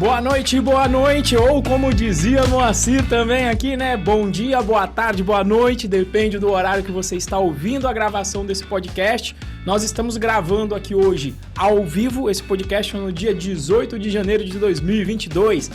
boa noite, ou como dizia Moacir também aqui, né? Bom dia, boa tarde, boa noite, depende do horário que você está ouvindo a gravação desse podcast. Nós estamos gravando aqui hoje, ao vivo, esse podcast no dia 18 de janeiro de 2022.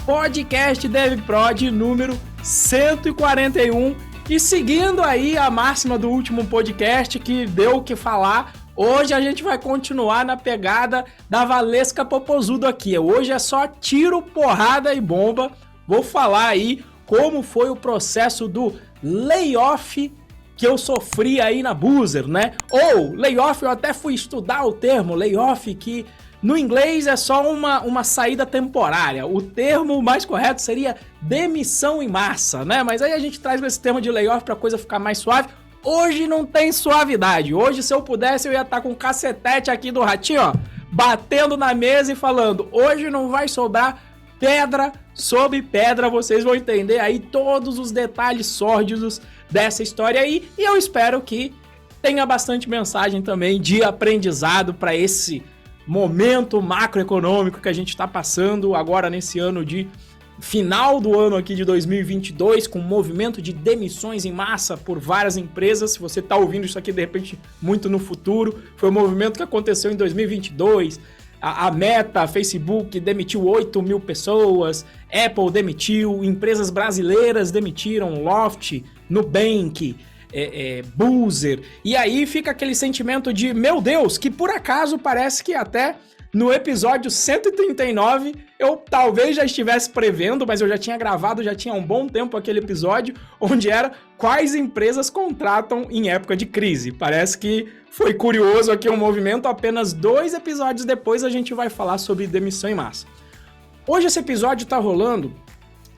Podcast DevProd número 141. E seguindo aí a máxima do último podcast que deu o que falar, hoje a gente vai continuar na pegada da Valesca Popozudo aqui. Hoje é só tiro, porrada e bomba. Vou falar aí como foi o processo do layoff que eu sofri aí na Boozer, né? Ou layoff, eu até fui estudar o termo layoff, que no inglês é só uma saída temporária. O termo mais correto seria demissão em massa, né? Mas aí a gente traz esse termo de layoff para a coisa ficar mais suave. Hoje não tem suavidade. Hoje, se eu pudesse, eu ia estar com um cacetete aqui do Ratinho, ó, batendo na mesa e falando: hoje não vai sobrar pedra sobre pedra. Vocês vão entender aí todos os detalhes sórdidos dessa história aí. E eu espero que tenha bastante mensagem também de aprendizado para esse momento macroeconômico que a gente está passando agora nesse ano de final do ano aqui de 2022, com um movimento de demissões em massa por várias empresas. Se você está ouvindo isso aqui de repente muito no futuro, foi um movimento que aconteceu em 2022. A Meta, a Facebook demitiu 8 mil pessoas, Apple demitiu, empresas brasileiras demitiram, Loft, Nubank, Boozer, e aí fica aquele sentimento de, meu Deus, que por acaso parece que até no episódio 139 eu talvez já estivesse prevendo, mas eu já tinha gravado, já tinha um bom tempo aquele episódio, onde era quais empresas contratam em época de crise. Parece que foi curioso aqui um movimento, apenas 2 episódios depois a gente vai falar sobre demissão em massa. Hoje esse episódio tá rolando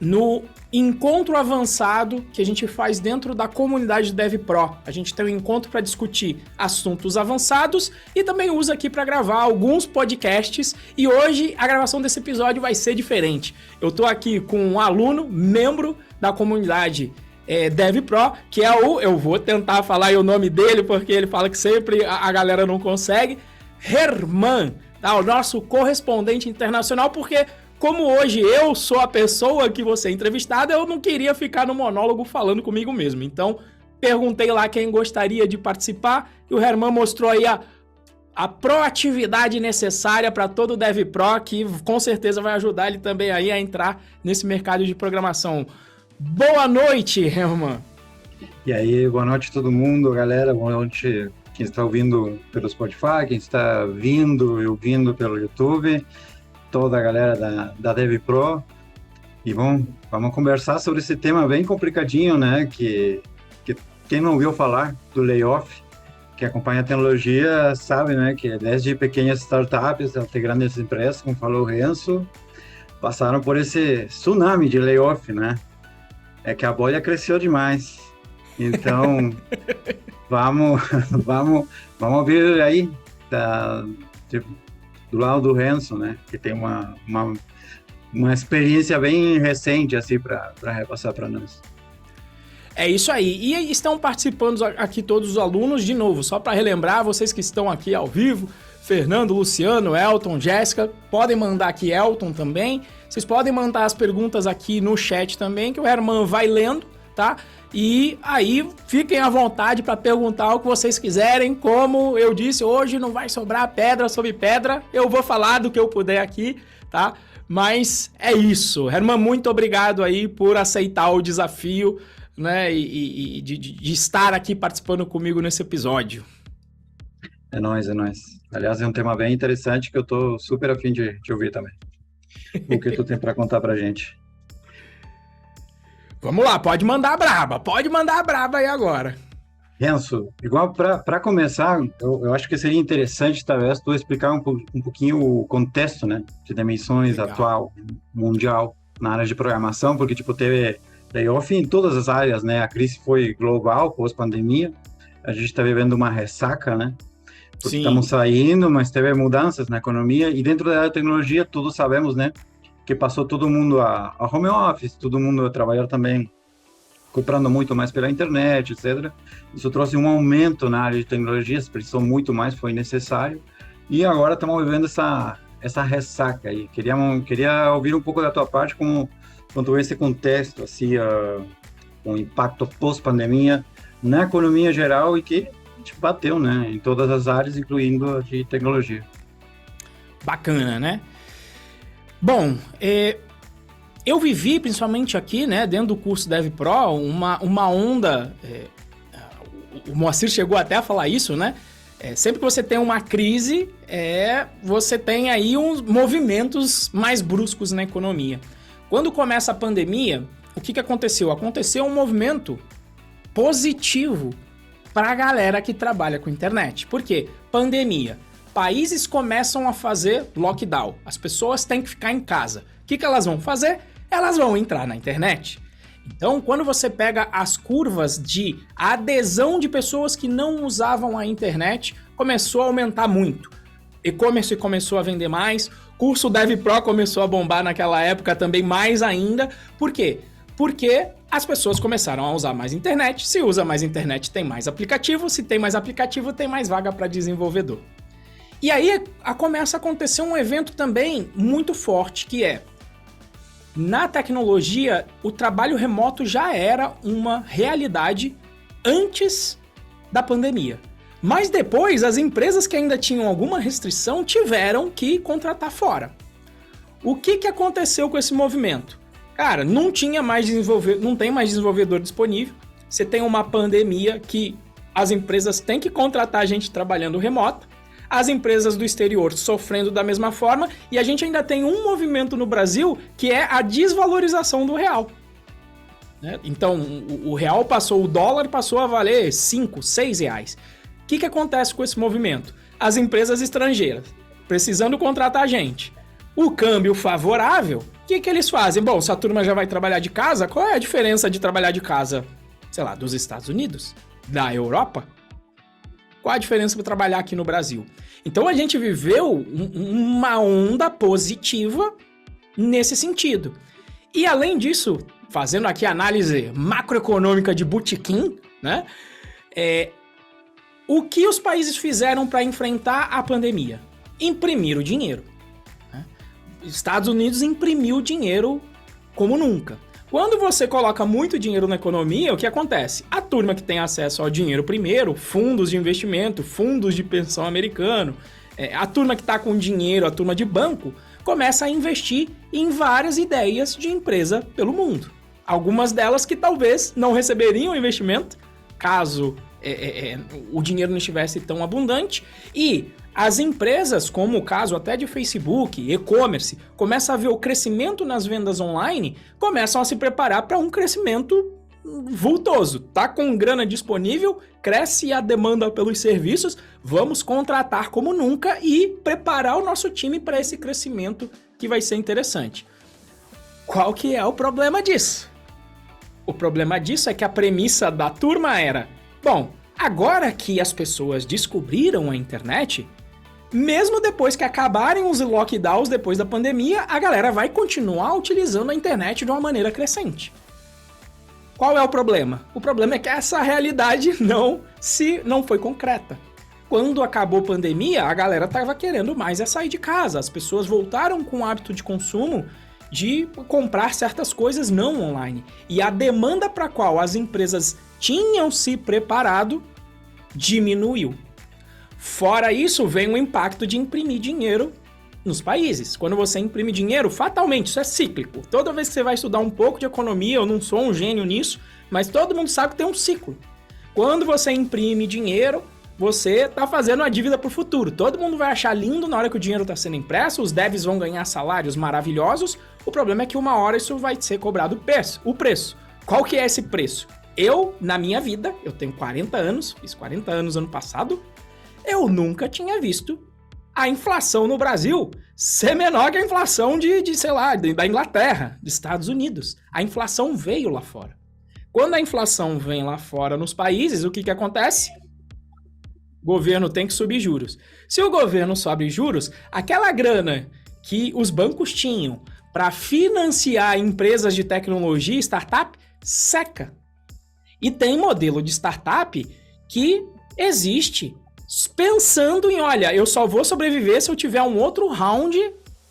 no encontro avançado que a gente faz dentro da comunidade DevPro. A gente tem um encontro para discutir assuntos avançados e também usa aqui para gravar alguns podcasts, e hoje a gravação desse episódio vai ser diferente. Eu tô aqui com um aluno, membro da comunidade DevPro, que é eu vou tentar falar aí o nome dele, porque ele fala que sempre a galera não consegue, Herman, tá? O nosso correspondente internacional, porque como hoje eu sou a pessoa que você é entrevistada, eu não queria ficar no monólogo falando comigo mesmo. Então, perguntei lá quem gostaria de participar e o Herman mostrou aí a proatividade necessária para todo o DevPro, que com certeza vai ajudar ele também aí a entrar nesse mercado de programação. Boa noite, Herman! E aí, boa noite a todo mundo, galera. Boa noite quem está ouvindo pelo Spotify, quem está vindo e ouvindo pelo YouTube, toda a galera da DevPro. E vamos conversar sobre esse tema bem complicadinho, né? Que quem não ouviu falar do layoff, que acompanha a tecnologia, sabe, né? Que desde pequenas startups até grandes empresas, como falou o Renzo, passaram por esse tsunami de layoff, né? É que a bolha cresceu demais. Então, vamos ouvir aí do lado do Renzo, né? Que tem uma experiência bem recente, assim, para repassar para nós. É isso aí. E estão participando aqui todos os alunos, de novo, só para relembrar, vocês que estão aqui ao vivo, Fernando, Luciano, Elton, Jéssica, podem mandar aqui Elton também. Vocês podem mandar as perguntas aqui no chat também, que o Herman vai lendo, tá? E aí, fiquem à vontade para perguntar o que vocês quiserem. Como eu disse, hoje não vai sobrar pedra sobre pedra. Eu vou falar do que eu puder aqui, tá? Mas é isso. Herman, muito obrigado aí por aceitar o desafio, né? E de estar aqui participando comigo nesse episódio. É nóis. Aliás, é um tema bem interessante que eu tô super afim de ouvir também. O que tu tem para contar pra gente? Vamos lá, pode mandar a braba aí agora. Renzo, igual para começar, eu acho que seria interessante, talvez, tu explicar um pouquinho o contexto, né, de demissões atual, mundial, na área de programação, porque, tipo, teve layoff em todas as áreas, né, a crise foi global, pós-pandemia, a gente está vivendo uma ressaca, né, porque estamos saindo, mas teve mudanças na economia, e dentro da área de tecnologia, todos sabemos, né, que passou todo mundo a home office, todo mundo a trabalhar também comprando muito mais pela internet, etc. Isso trouxe um aumento na área de tecnologias, precisou muito mais, foi necessário. E agora estamos vivendo essa ressaca aí. Queria ouvir um pouco da tua parte quanto a esse contexto, assim, com o impacto pós-pandemia na economia geral e que bateu, né, em todas as áreas, incluindo a de tecnologia. Bacana, né? Bom, eu vivi, principalmente aqui, né, dentro do curso DevPro, uma onda, o Moacir chegou até a falar isso, né? Sempre que você tem uma crise, você tem aí uns movimentos mais bruscos na economia. Quando começa a pandemia, o que aconteceu? Aconteceu um movimento positivo para a galera que trabalha com internet. Por quê? Pandemia. Países começam a fazer lockdown. As pessoas têm que ficar em casa. O que elas vão fazer? Elas vão entrar na internet. Então, quando você pega as curvas de adesão de pessoas que não usavam a internet, começou a aumentar muito. E-commerce começou a vender mais, curso DevPro começou a bombar naquela época também mais ainda. Por quê? Porque as pessoas começaram a usar mais internet. Se usa mais internet, tem mais aplicativo. Se tem mais aplicativo, tem mais vaga para desenvolvedor. E aí começa a acontecer um evento também muito forte, que é, na tecnologia, o trabalho remoto já era uma realidade antes da pandemia. Mas depois, as empresas que ainda tinham alguma restrição tiveram que contratar fora. O que aconteceu com esse movimento? Cara, não tem mais desenvolvedor disponível. Você tem uma pandemia que as empresas têm que contratar gente trabalhando remoto. As empresas do exterior sofrendo da mesma forma, e a gente ainda tem um movimento no Brasil que é a desvalorização do real. Né? Então, o dólar passou a valer 5, 6 reais. O que acontece com esse movimento? As empresas estrangeiras precisando contratar gente. O câmbio favorável, o que eles fazem? Bom, se a turma já vai trabalhar de casa, qual é a diferença de trabalhar de casa, sei lá, dos Estados Unidos? Da Europa? Qual a diferença para trabalhar aqui no Brasil? Então a gente viveu uma onda positiva nesse sentido. E além disso, fazendo aqui a análise macroeconômica de botequim, né? O que os países fizeram para enfrentar a pandemia? Imprimiram dinheiro. Né? Estados Unidos imprimiu dinheiro como nunca. Quando você coloca muito dinheiro na economia, o que acontece? A turma que tem acesso ao dinheiro primeiro, fundos de investimento, fundos de pensão americano, a turma que está com dinheiro, a turma de banco, começa a investir em várias ideias de empresa pelo mundo. Algumas delas que talvez não receberiam investimento, caso o dinheiro não estivesse tão abundante, e as empresas, como o caso até de Facebook, e-commerce, começam a ver o crescimento nas vendas online, começam a se preparar para um crescimento vultoso. Tá com grana disponível, cresce a demanda pelos serviços, vamos contratar como nunca e preparar o nosso time para esse crescimento que vai ser interessante. Qual que é o problema disso? O problema disso é que a premissa da turma era, bom, agora que as pessoas descobriram a internet, mesmo depois que acabarem os lockdowns depois da pandemia, a galera vai continuar utilizando a internet de uma maneira crescente. Qual é o problema? O problema é que essa realidade não foi concreta. Quando acabou a pandemia, a galera estava querendo mais sair de casa. As pessoas voltaram com o hábito de consumo de comprar certas coisas não online. E a demanda para a qual as empresas tinham se preparado diminuiu. Fora isso, vem o impacto de imprimir dinheiro nos países. Quando você imprime dinheiro, fatalmente, isso é cíclico. Toda vez que você vai estudar um pouco de economia, eu não sou um gênio nisso, mas todo mundo sabe que tem um ciclo. Quando você imprime dinheiro, você está fazendo a dívida para o futuro. Todo mundo vai achar lindo na hora que o dinheiro está sendo impresso, os devs vão ganhar salários maravilhosos. O problema é que uma hora isso vai ser cobrado o preço. Qual que é esse preço? Eu, na minha vida, eu tenho 40 anos, fiz 40 anos ano passado, eu nunca tinha visto a inflação no Brasil ser menor que a inflação da Inglaterra, dos Estados Unidos. A inflação veio lá fora. Quando a inflação vem lá fora nos países, o que acontece? O governo tem que subir juros. Se o governo sobe juros, aquela grana que os bancos tinham para financiar empresas de tecnologia, startup, seca. E tem modelo de startup que existe pensando em, olha, eu só vou sobreviver se eu tiver um outro round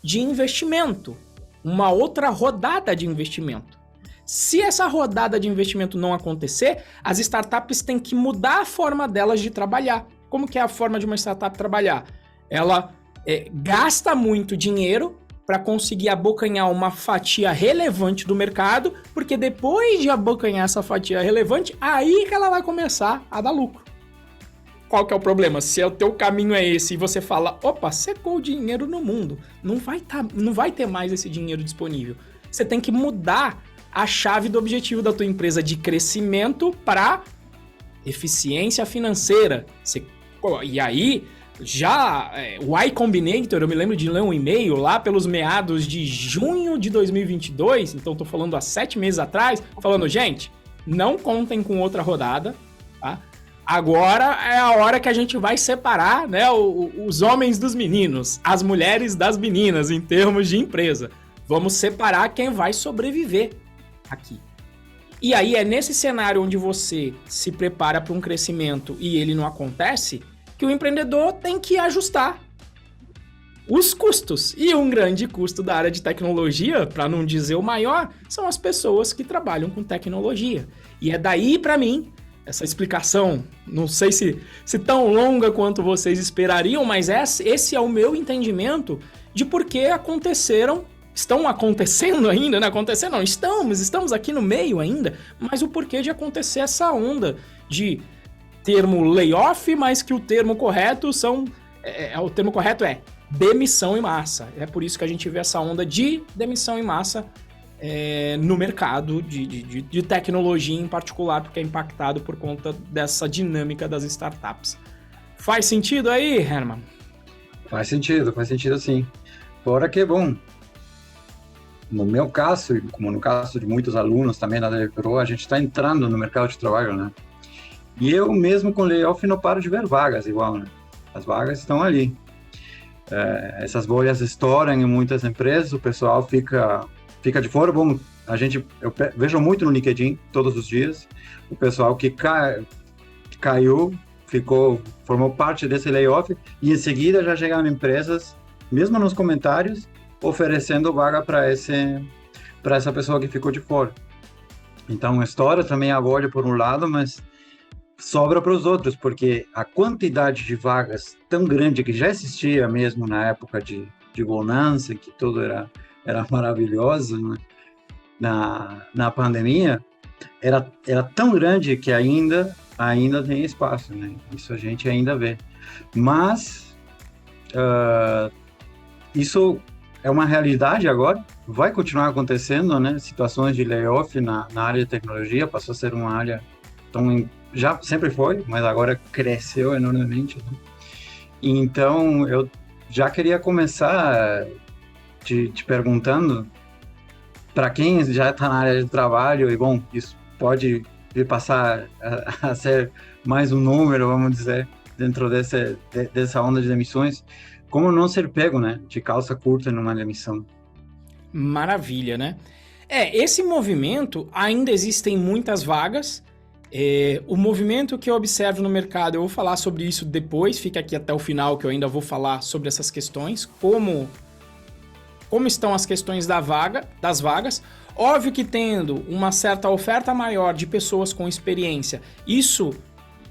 de investimento, uma outra rodada de investimento. Se essa rodada de investimento não acontecer, as startups têm que mudar a forma delas de trabalhar. Como que é a forma de uma startup trabalhar? Ela gasta muito dinheiro para conseguir abocanhar uma fatia relevante do mercado, porque depois de abocanhar essa fatia relevante, aí que ela vai começar a dar lucro. Qual que é o problema? Se o teu caminho é esse e você fala, opa, secou o dinheiro no mundo, não vai ter mais esse dinheiro disponível. Você tem que mudar a chave do objetivo da tua empresa de crescimento para eficiência financeira. E aí, o Y Combinator, eu me lembro de ler um e-mail lá pelos meados de junho de 2022, então tô falando há 7 meses atrás, falando, gente, não contem com outra rodada, tá? Agora é a hora que a gente vai separar, né, os homens dos meninos, as mulheres das meninas, em termos de empresa. Vamos separar quem vai sobreviver aqui. E aí é nesse cenário onde você se prepara para um crescimento e ele não acontece, que o empreendedor tem que ajustar os custos. E um grande custo da área de tecnologia, para não dizer o maior, são as pessoas que trabalham com tecnologia. E é daí, para mim, essa explicação, não sei se tão longa quanto vocês esperariam, mas esse é o meu entendimento de por que estão acontecendo ainda, né? Acontecendo não, estamos aqui no meio ainda, mas o porquê de acontecer essa onda de termo layoff, mas que o termo correto é demissão em massa. É por isso que a gente vê essa onda de demissão em massa no mercado de tecnologia em particular, porque é impactado por conta dessa dinâmica das startups. Faz sentido aí, Herman? Faz sentido sim. Fora que, bom, no meu caso, e como no caso de muitos alunos também na DevPro, a gente está entrando no mercado de trabalho, né? E eu mesmo com layoff não paro de ver vagas igual, né? As vagas estão ali. Essas bolhas estouram em muitas empresas, o pessoal fica de fora. Bom, eu vejo muito no LinkedIn todos os dias, o pessoal que caiu, formou parte desse layoff, e em seguida já chegaram empresas, mesmo nos comentários, oferecendo vaga para essa pessoa que ficou de fora. Então, estoura também a bolha por um lado, mas sobra para os outros, porque a quantidade de vagas tão grande que já existia mesmo na época de bonança, que tudo era maravilhoso, né? Na pandemia, era tão grande que ainda tem espaço, né? Isso a gente ainda vê. Mas isso é uma realidade agora, vai continuar acontecendo, né? Situações de layoff na área de tecnologia, passou a ser uma área já sempre foi, mas agora cresceu enormemente, né? Então, eu já queria começar te perguntando, para quem já está na área de trabalho, e bom, isso pode passar a ser mais um número, vamos dizer, dentro dessa onda de demissões, como não ser pego, né, de calça curta numa demissão? Maravilha, né? Esse movimento, ainda existem muitas vagas. O movimento que eu observo no mercado, eu vou falar sobre isso depois, fica aqui até o final que eu ainda vou falar sobre essas questões, como estão as questões das vagas. Óbvio que tendo uma certa oferta maior de pessoas com experiência, isso,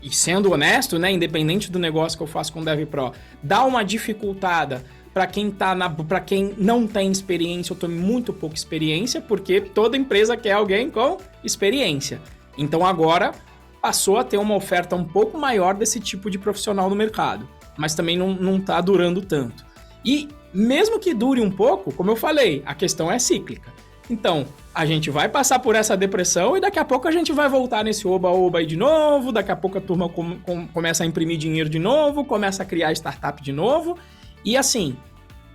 e sendo honesto, né, independente do negócio que eu faço com o DevPro, dá uma dificultada para quem não tem experiência ou tem muito pouca experiência, porque toda empresa quer alguém com experiência. Então agora passou a ter uma oferta um pouco maior desse tipo de profissional no mercado, mas também não está durando tanto. E mesmo que dure um pouco, como eu falei, a questão é cíclica. Então, a gente vai passar por essa depressão e daqui a pouco a gente vai voltar nesse oba-oba aí de novo, daqui a pouco a turma começa a imprimir dinheiro de novo, começa a criar startup de novo. E assim,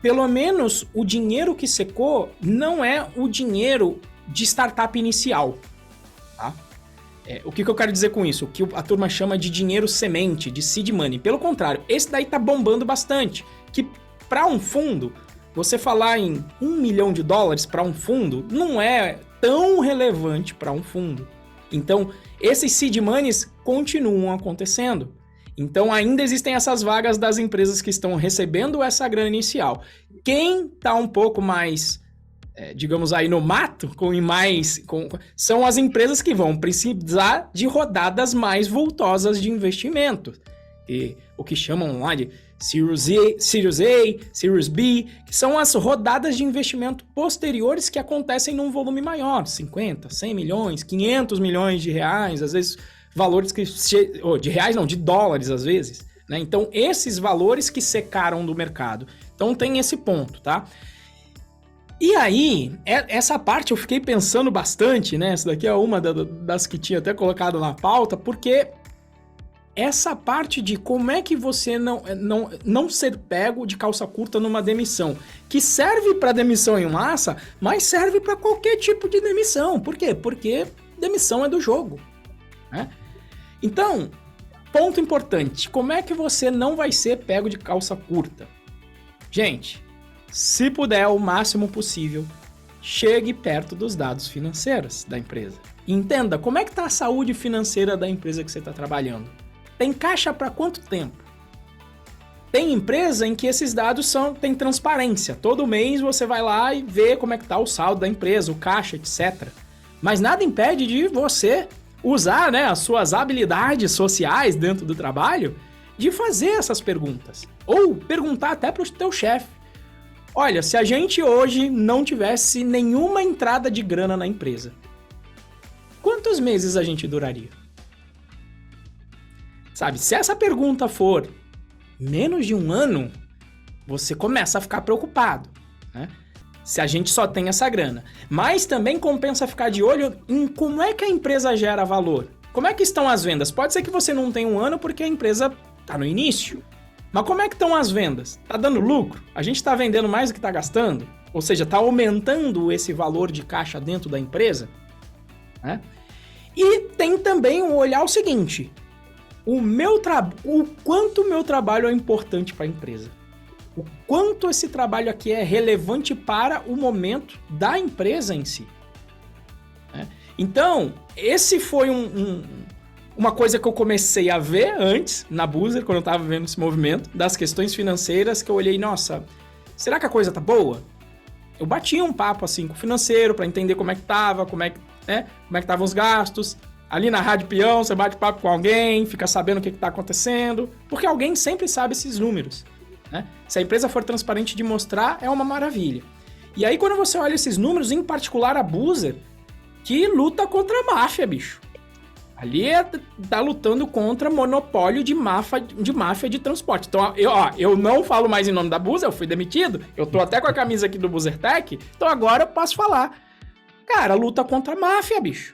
pelo menos o dinheiro que secou não é o dinheiro de startup inicial, tá? O que eu quero dizer com isso? O que a turma chama de dinheiro semente, de seed money. Pelo contrário, esse daí tá bombando bastante. Que para um fundo, você falar em $1 milhão para um fundo não é tão relevante para um fundo. Então, esses seed monies continuam acontecendo. Então ainda existem essas vagas das empresas que estão recebendo essa grana inicial. Quem está um pouco mais, digamos aí, no mato, são as empresas que vão precisar de rodadas mais voltosas de investimento. E o que chamam lá de Series A, Series B, que são as rodadas de investimento posteriores que acontecem num volume maior, 50, 100 milhões, 500 milhões de reais, às vezes valores de reais não, de dólares às vezes, né? Então esses valores que secaram do mercado. Então tem esse ponto, tá? E aí, essa parte eu fiquei pensando bastante, né? Essa daqui é uma das que tinha até colocado na pauta, porque essa parte de como é que você não ser pego de calça curta numa demissão, que serve para demissão em massa, mas serve para qualquer tipo de demissão. Por quê? Porque demissão é do jogo, né? Então, ponto importante, como é que você não vai ser pego de calça curta? Gente, se puder, o máximo possível, chegue perto dos dados financeiros da empresa. Entenda como é que está a saúde financeira da empresa que você está trabalhando. Tem caixa para quanto tempo? Tem empresa em que esses dados têm transparência. Todo mês você vai lá e vê como é que está o saldo da empresa, o caixa, etc. Mas nada impede de você usar, né, as suas habilidades sociais dentro do trabalho de fazer essas perguntas. Ou perguntar até para o teu chefe. Olha, se a gente hoje não tivesse nenhuma entrada de grana na empresa, quantos meses a gente duraria? Sabe, se essa pergunta for menos de um ano, você começa a ficar preocupado, né? Se a gente só tem essa grana. Mas também compensa ficar de olho em como é que a empresa gera valor. Como é que estão as vendas? Pode ser que você não tenha um ano porque a empresa está no início. Mas como é que estão as vendas? Está dando lucro? A gente está vendendo mais do que está gastando? Ou seja, está aumentando esse valor de caixa dentro da empresa? Né? E tem também o olhar o seguinte: o quanto o meu trabalho é importante para a empresa. O quanto esse trabalho aqui é relevante para o momento da empresa em si. Né? Então, esse foi uma coisa que eu comecei a ver antes, na Boozer, quando eu estava vendo esse movimento, das questões financeiras, que eu olhei, nossa, será que a coisa tá boa? Eu bati um papo assim com o financeiro para entender como é que tava, como é que estavam os gastos. Ali na Rádio Peão, você bate papo com alguém, fica sabendo o que está acontecendo, porque alguém sempre sabe esses números. Né? Se a empresa for transparente de mostrar, é uma maravilha. E aí, quando você olha esses números, em particular a Boozer, que luta contra a máfia, bicho. Ali tá lutando contra monopólio de máfia de transporte. Então, eu não falo mais em nome da Boozer, eu fui demitido, eu tô até com a camisa aqui do BoozerTech, então agora eu posso falar. Cara, luta contra a máfia, bicho.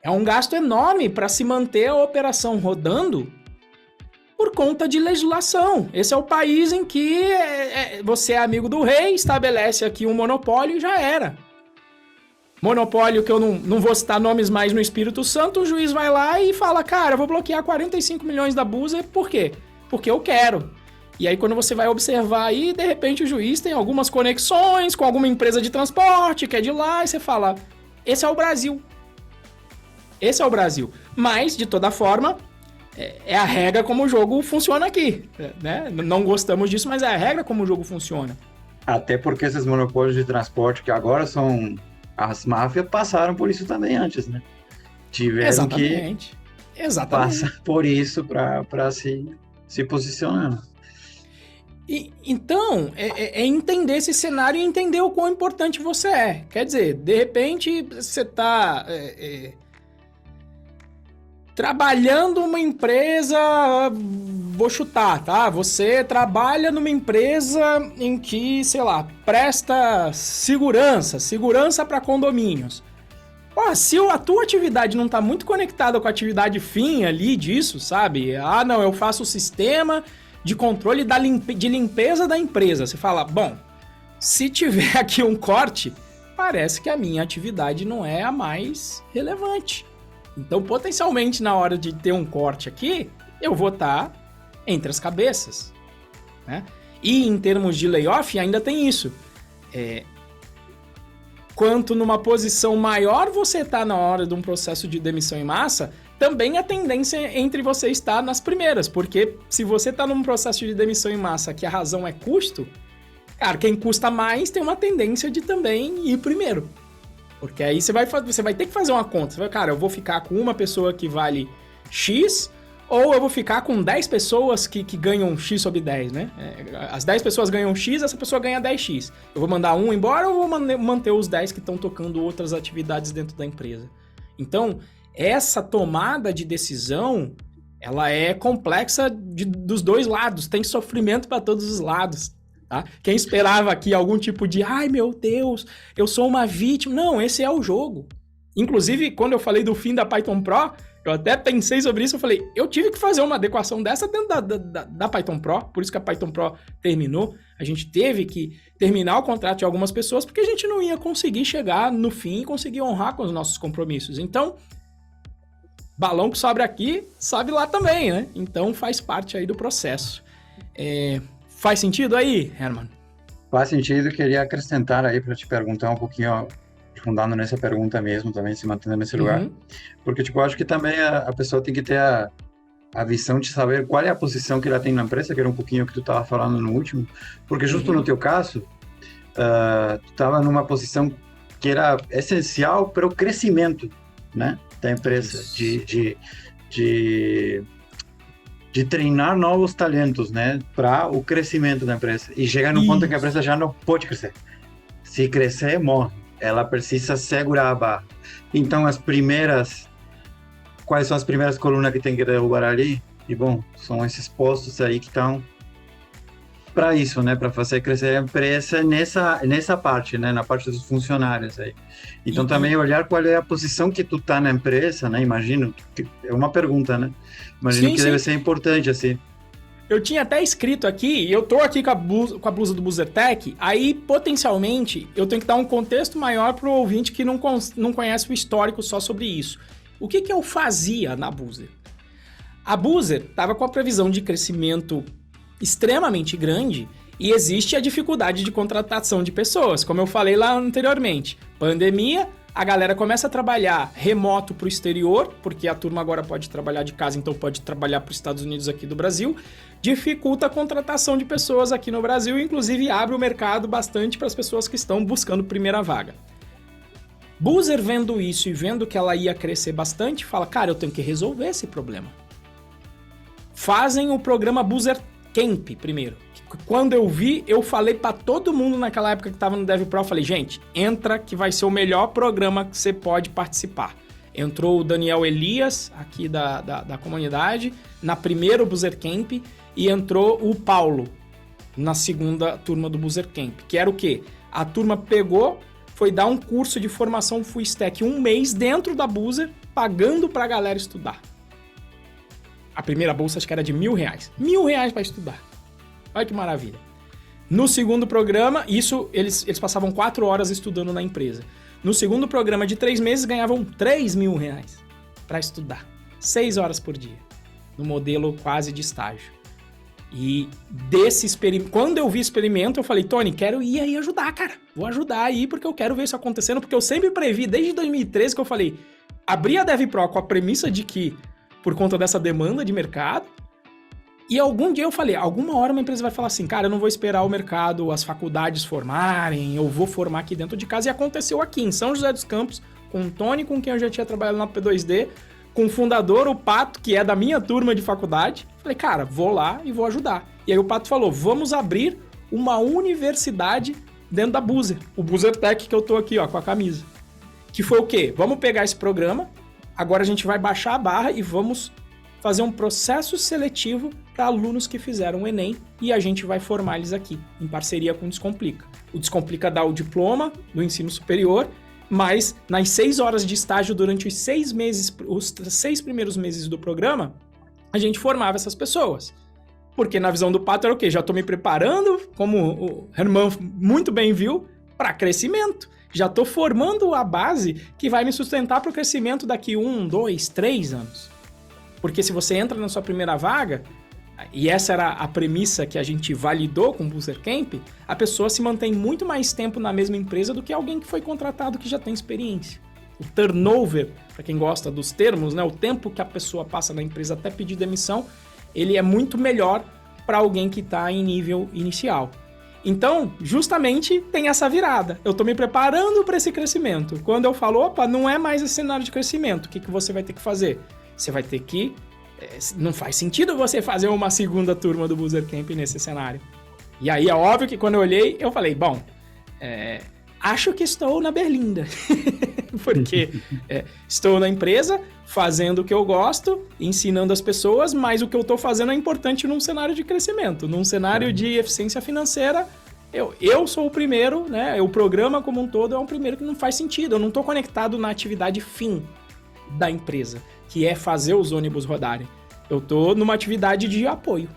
É um gasto enorme para se manter a operação rodando por conta de legislação. Esse é o país em que você é amigo do rei, estabelece aqui um monopólio e já era. Monopólio que eu não vou citar nomes mais no Espírito Santo, o juiz vai lá e fala, cara, eu vou bloquear 45 milhões da Boozer, por quê? Porque eu quero. E aí quando você vai observar aí, de repente o juiz tem algumas conexões com alguma empresa de transporte que é de lá, e você fala, esse é o Brasil. Esse é o Brasil. Mas, de toda forma, é a regra como o jogo funciona aqui. Né? Não gostamos disso, mas é a regra como o jogo funciona. Até porque esses monopólios de transporte que agora são as máfias passaram por isso também antes, né? Tiveram que passar por isso para se posicionar. Então, é entender esse cenário e entender o quão importante você é. Quer dizer, de repente, você está trabalhando uma empresa, vou chutar, tá? Você trabalha numa empresa em que, sei lá, presta segurança para condomínios. Pô, se a tua atividade não tá muito conectada com a atividade fim ali disso, sabe? Ah, não, eu faço o sistema de controle de limpeza da empresa. Você fala, bom, se tiver aqui um corte, parece que a minha atividade não é a mais relevante. Então, potencialmente, na hora de ter um corte aqui, eu vou estar entre as cabeças. Né? E em termos de layoff, ainda tem isso. Quanto numa posição maior você está na hora de um processo de demissão em massa, também a tendência entre você estar nas primeiras, porque se você está num processo de demissão em massa que a razão é custo, cara, quem custa mais tem uma tendência de também ir primeiro. Porque aí você vai ter que fazer uma conta. Você vai, cara, eu vou ficar com uma pessoa que vale X, ou eu vou ficar com 10 pessoas que ganham X sobre 10, né? As 10 pessoas ganham X, essa pessoa ganha 10X. Eu vou mandar um embora ou vou manter os 10 que estão tocando outras atividades dentro da empresa? Então, essa tomada de decisão, ela é complexa dos dois lados. Tem sofrimento para todos os lados. Tá? Quem esperava aqui algum tipo de ai meu Deus, eu sou uma vítima. Não, esse é o jogo. Inclusive, quando eu falei do fim da Python Pro, eu até pensei sobre isso, eu falei, eu tive que fazer uma adequação dessa dentro da Python Pro, por isso que a Python Pro terminou. A gente teve que terminar o contrato de algumas pessoas, porque a gente não ia conseguir chegar no fim e conseguir honrar com os nossos compromissos. Então, balão que sobe aqui, sobe lá também, né? Então, faz parte aí do processo. Faz sentido aí, Herman? Faz sentido. Queria acrescentar aí para te perguntar um pouquinho, fundando nessa pergunta mesmo, também se mantendo nesse lugar. Porque, tipo, eu acho que também a pessoa tem que ter a visão de saber qual é a posição que ela tem na empresa, que era um pouquinho o que tu estava falando no último. Porque justo no teu caso, tu estava numa posição que era essencial para o crescimento, né, da empresa, de treinar novos talentos, né, para o crescimento da empresa. E chega num ponto em que a empresa já não pode crescer. Se crescer, morre. Ela precisa segurar a barra. Então, quais são as primeiras colunas que tem que derrubar ali? E, bom, são esses postos aí que estão para isso, né, para fazer crescer a empresa nessa parte, né, na parte dos funcionários aí. Então, também olhar qual é a posição que tu tá na empresa, né, imagino, que é uma pergunta, né, imagino que deve ser importante, assim. Eu tinha até escrito aqui, eu tô aqui com a blusa do BuzzerTech, aí, potencialmente, eu tenho que dar um contexto maior pro ouvinte que não conhece o histórico só sobre isso. O que eu fazia na Buzzer? A Buzzer estava com a previsão de crescimento extremamente grande e existe a dificuldade de contratação de pessoas, como eu falei lá anteriormente. Pandemia, a galera começa a trabalhar remoto para o exterior, porque a turma agora pode trabalhar de casa, então pode trabalhar para os Estados Unidos aqui do Brasil, dificulta a contratação de pessoas aqui no Brasil, inclusive abre o mercado bastante para as pessoas que estão buscando primeira vaga. Buzzer, vendo isso e vendo que ela ia crescer bastante, fala, cara, eu tenho que resolver esse problema. Fazem o programa Buzzer Camp primeiro. Quando eu vi, eu falei para todo mundo naquela época que estava no DevPro, eu falei, gente, entra que vai ser o melhor programa que você pode participar. Entrou o Daniel Elias, aqui da comunidade, na primeira Buzzer Camp, e entrou o Paulo, na segunda turma do Buzzer Camp, que era o quê? A turma pegou, foi dar um curso de formação full stack 1 mês dentro da Buzzer, pagando pra galera estudar. A primeira bolsa acho que era de R$1.000. R$1.000 para estudar. Olha que maravilha. No segundo programa, isso eles passavam 4 horas estudando na empresa. No segundo programa de 3 meses, ganhavam R$3.000 para estudar. 6 horas por dia. No modelo quase de estágio. E desse experimento, quando eu vi experimento, eu falei, Tony, quero ir aí ajudar, cara. Vou ajudar aí porque eu quero ver isso acontecendo, porque eu sempre previ, desde 2013 que eu falei, abri a DevPro com a premissa de que, por conta dessa demanda de mercado, e algum dia eu falei, alguma hora uma empresa vai falar assim, cara, eu não vou esperar o mercado, as faculdades formarem, eu vou formar aqui dentro de casa, e aconteceu aqui em São José dos Campos, com o Tony, com quem eu já tinha trabalhado na P2D, com o fundador, o Pato, que é da minha turma de faculdade. Falei, cara, vou lá e vou ajudar. E aí o Pato falou, vamos abrir uma universidade dentro da Buzzer, o BuzzerTech que eu tô aqui, ó, com a camisa. Que foi o quê? Vamos pegar esse programa, agora a gente vai baixar a barra e vamos fazer um processo seletivo para alunos que fizeram o Enem e a gente vai formar eles aqui, em parceria com o Descomplica. O Descomplica dá o diploma do ensino superior, mas nas 6 horas de estágio durante os 6 meses, os 6 primeiros meses do programa, a gente formava essas pessoas. Porque na visão do Pato era o quê? Já estou me preparando, como o Herman muito bem viu, para crescimento. Já estou formando a base que vai me sustentar para o crescimento daqui 1, 2, 3 anos. Porque se você entra na sua primeira vaga, e essa era a premissa que a gente validou com o Buzzer Camp, a pessoa se mantém muito mais tempo na mesma empresa do que alguém que foi contratado que já tem experiência. o turnover, para quem gosta dos termos, né? O tempo que a pessoa passa na empresa até pedir demissão, ele é muito melhor para alguém que está em nível inicial. Então, justamente tem essa virada. Eu estou me preparando para esse crescimento. Quando eu falo, opa, não é mais esse cenário de crescimento, o que você vai ter que fazer? Você vai ter que... não faz sentido você fazer uma segunda turma do Boozer Camp nesse cenário. E aí é óbvio que quando eu olhei, eu falei, bom, acho que estou na Berlinda. Porque estou na empresa, fazendo o que eu gosto, ensinando as pessoas, mas o que eu estou fazendo é importante num cenário de crescimento, num cenário de eficiência financeira. Eu sou o primeiro, né? O programa como um todo é o primeiro que não faz sentido. Eu não estou conectado na atividade fim da empresa, que é fazer os ônibus rodarem. Eu estou numa atividade de apoio.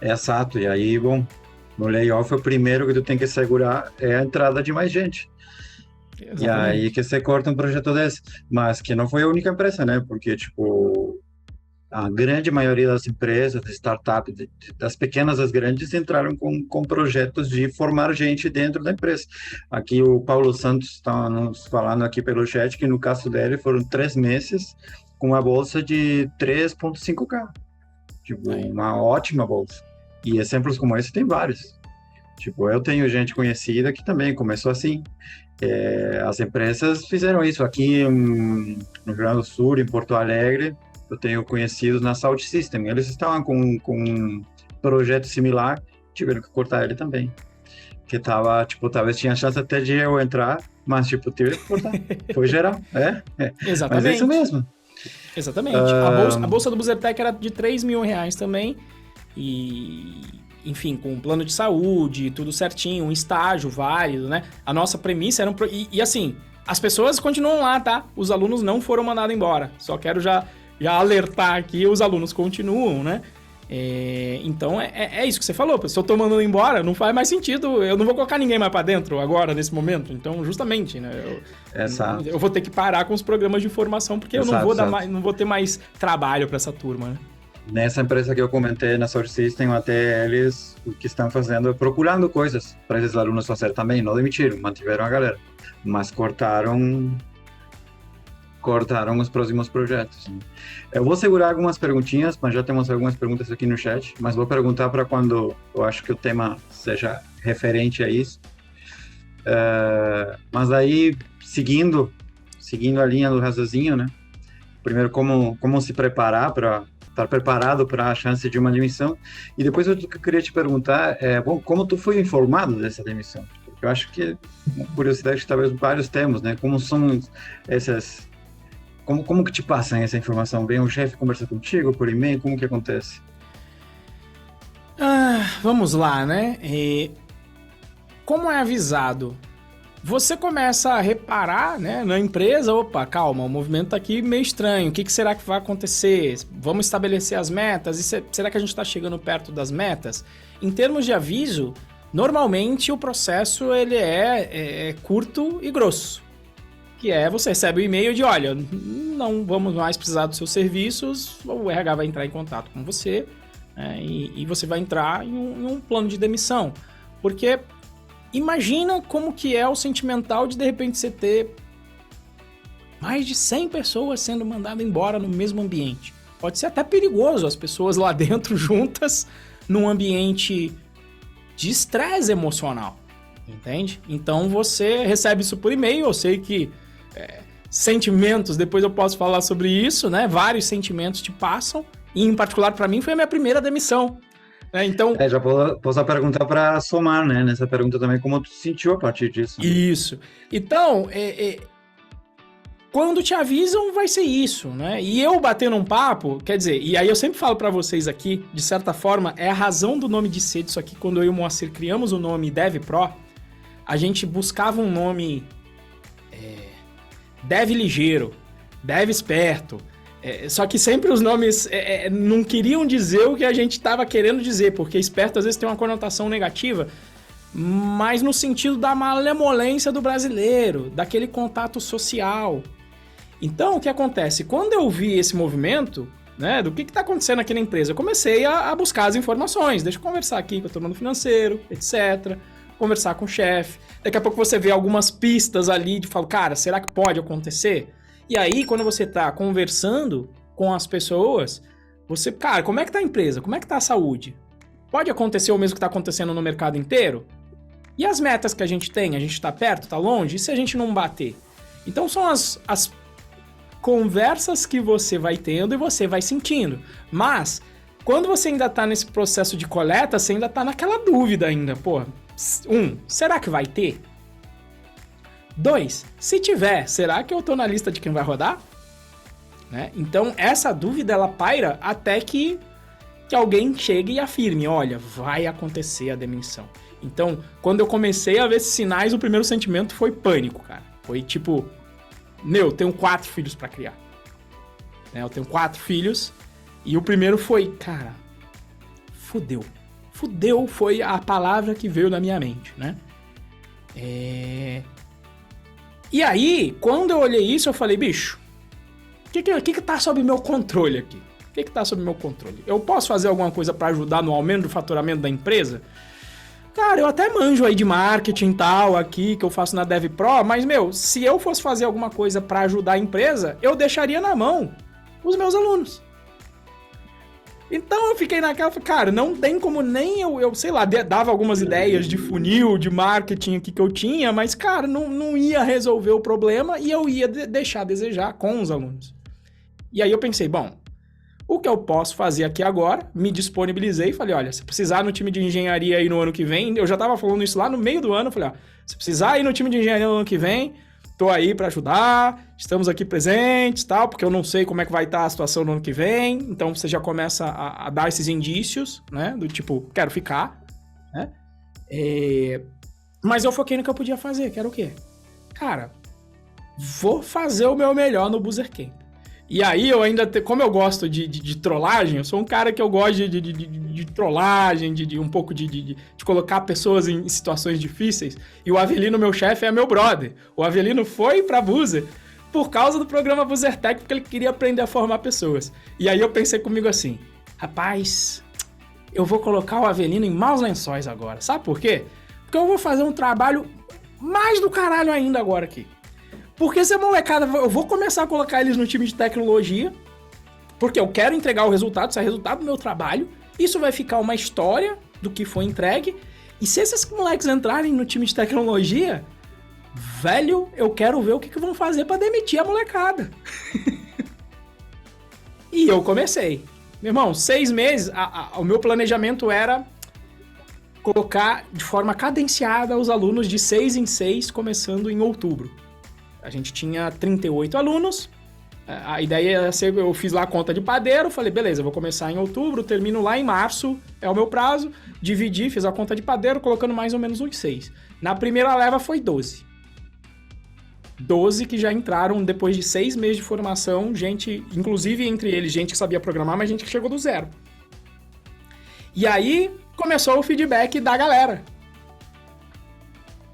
Exato, e aí, bom, no layoff o primeiro que tu tem que segurar é a entrada de mais gente. Exatamente. E aí que você corta um projeto desse, mas que não foi a única empresa, né? Porque, tipo, a grande maioria das empresas, de startups, das pequenas às grandes, entraram com projetos de formar gente dentro da empresa. Aqui o Paulo Santos está nos falando aqui pelo chat que no caso dele foram 3 meses com uma bolsa de 3,5K. Tipo, uma ótima bolsa. E exemplos como esse tem vários. Tipo, eu tenho gente conhecida que também começou assim. As empresas fizeram isso. Aqui no Rio Grande do Sul, em Porto Alegre, eu tenho conhecidos na Salt System. Eles estavam com um projeto similar, tiveram que cortar ele também. Que tava, tipo, talvez tinha chance até de eu entrar, mas, tipo, tive que cortar. Foi geral. Exatamente. Mas é isso mesmo. Exatamente. A bolsa do BoozerTech era de R$3 mil também. E, enfim, com um plano de saúde, tudo certinho, um estágio válido, né? A nossa premissa era e assim, as pessoas continuam lá, tá? Os alunos não foram mandados embora. Só quero já alertar aqui, os alunos continuam, né? Então, é isso que você falou. Se eu tô mandando embora, não faz mais sentido. Eu não vou colocar ninguém mais para dentro agora, nesse momento. Então, justamente, né? Eu vou ter que parar com os programas de formação, porque eu não vou ter mais trabalho para essa turma, né? Nessa empresa que eu comentei, na Source System, até eles o que estão fazendo é procurando coisas para esses alunos fazer também. Não demitiram, mantiveram a galera, mas cortaram os próximos projetos. Eu vou segurar algumas perguntinhas, mas já temos algumas perguntas aqui no chat, mas vou perguntar para quando eu acho que o tema seja referente a isso. Mas aí, seguindo a linha do raciocínio, né? Primeiro, como se preparar para estar preparado para a chance de uma demissão. E depois o que eu queria te perguntar bom, como tu foi informado dessa demissão? Porque eu acho que uma curiosidade que talvez vários temos, né? Como são essas... Como que te passam essa informação? Vem um chefe conversar contigo por e-mail? Como que acontece? Vamos lá, né? Como é avisado? Você começa a reparar, né, na empresa, opa, calma, o movimento tá aqui meio estranho, o que será que vai acontecer? Vamos estabelecer as metas? Será que a gente está chegando perto das metas? Em termos de aviso, normalmente o processo ele é curto e grosso. Que você recebe o e-mail de, olha, não vamos mais precisar dos seus serviços, o RH vai entrar em contato com você, e você vai entrar em um plano de demissão. Porque imagina como que é o sentimental de repente você ter mais de 100 pessoas sendo mandadas embora no mesmo ambiente. Pode ser até perigoso as pessoas lá dentro juntas num ambiente de estresse emocional, entende? Então você recebe isso por e-mail, eu sei que sentimentos, depois eu posso falar sobre isso, né? Vários sentimentos te passam, e em particular para mim foi a minha primeira demissão. Então, já posso perguntar para somar, né? Nessa pergunta também, como tu se sentiu a partir disso? Isso. Então, quando te avisam, vai ser isso, né? E eu batendo um papo, quer dizer, e aí eu sempre falo para vocês aqui, de certa forma, é a razão do nome de ser disso aqui. Quando eu e o Moacir criamos o nome DevPro, a gente buscava um nome Dev ligeiro, Dev esperto. Só que sempre os nomes não queriam dizer o que a gente estava querendo dizer, porque esperto às vezes tem uma conotação negativa, mas no sentido da malemolência do brasileiro, daquele contato social. Então, o que acontece? Quando eu vi esse movimento, né, do que está acontecendo aqui na empresa, eu comecei a buscar as informações. Deixa eu conversar aqui com a turma do financeiro, etc. conversar com o chefe. Daqui a pouco você vê algumas pistas ali de falar, cara, será que pode acontecer? E aí, quando você tá conversando com as pessoas, você, cara, como é que tá a empresa? Como é que tá a saúde? Pode acontecer o mesmo que tá acontecendo no mercado inteiro? E as metas que a gente tem? A gente tá perto, tá longe? E se a gente não bater? Então são as conversas que você vai tendo e você vai sentindo. Mas, quando você ainda tá nesse processo de coleta, você ainda tá naquela dúvida ainda. Pô, será que vai ter? 2, se tiver, será que eu tô na lista de quem vai rodar? Né? Então, essa dúvida, ela paira até que alguém chegue e afirme, olha, vai acontecer a demissão. Então, quando eu comecei a ver esses sinais, o primeiro sentimento foi pânico, cara. Foi tipo, eu tenho 4 filhos pra criar. Né? Eu tenho 4 filhos e o primeiro foi, cara, fudeu. Fudeu foi a palavra que veio na minha mente, né? E aí, quando eu olhei isso, eu falei, bicho, o que tá sob meu controle aqui? O que tá sob meu controle? Eu posso fazer alguma coisa pra ajudar no aumento do faturamento da empresa? Cara, eu até manjo aí de marketing e tal aqui, que eu faço na DevPro, mas, se eu fosse fazer alguma coisa pra ajudar a empresa, eu deixaria na mão os meus alunos. Então eu fiquei naquela, cara, não tem como nem eu sei lá, dava algumas ideias de funil, de marketing aqui que eu tinha, mas, cara, não ia resolver o problema e eu ia deixar a desejar com os alunos. E aí eu pensei, bom, o que eu posso fazer aqui agora? Me disponibilizei e falei, olha, se precisar no time de engenharia aí no ano que vem, eu já tava falando isso lá no meio do ano, eu falei, ó, se precisar ir no time de engenharia no ano que vem, tô aí para ajudar, estamos aqui presentes, tal, porque eu não sei como é que vai estar a situação no ano que vem, então você já começa a dar esses indícios, né, do tipo, quero ficar, né, mas eu foquei no que eu podia fazer, que era o quê? Cara, vou fazer o meu melhor no Boozer Camp. E aí eu ainda, como eu gosto de trollagem, eu sou um cara que eu gosto de trollagem, de um pouco de colocar pessoas em situações difíceis. E o Avelino, meu chefe, é meu brother. O Avelino foi pra Boozer por causa do programa Boozer Tech, porque ele queria aprender a formar pessoas. E aí eu pensei comigo assim, rapaz, eu vou colocar o Avelino em maus lençóis agora. Sabe por quê? Porque eu vou fazer um trabalho mais do caralho ainda agora aqui. Porque essa molecada, eu vou começar a colocar eles no time de tecnologia, porque eu quero entregar o resultado, isso é resultado do meu trabalho, isso vai ficar uma história do que foi entregue, e se esses moleques entrarem no time de tecnologia, velho, eu quero ver o que vão fazer pra demitir a molecada. E eu comecei. Meu irmão, 6 meses, o meu planejamento era colocar de forma cadenciada os alunos de 6 em 6, começando em outubro. A gente tinha 38 alunos, a ideia era ser, eu fiz lá a conta de padeiro, falei, beleza, eu vou começar em outubro, termino lá em março, é o meu prazo, dividi, fiz a conta de padeiro, colocando mais ou menos uns 6. Na primeira leva foi 12. 12 que já entraram depois de 6 meses de formação, gente, inclusive entre eles, gente que sabia programar, mas gente que chegou do zero. E aí começou o feedback da galera,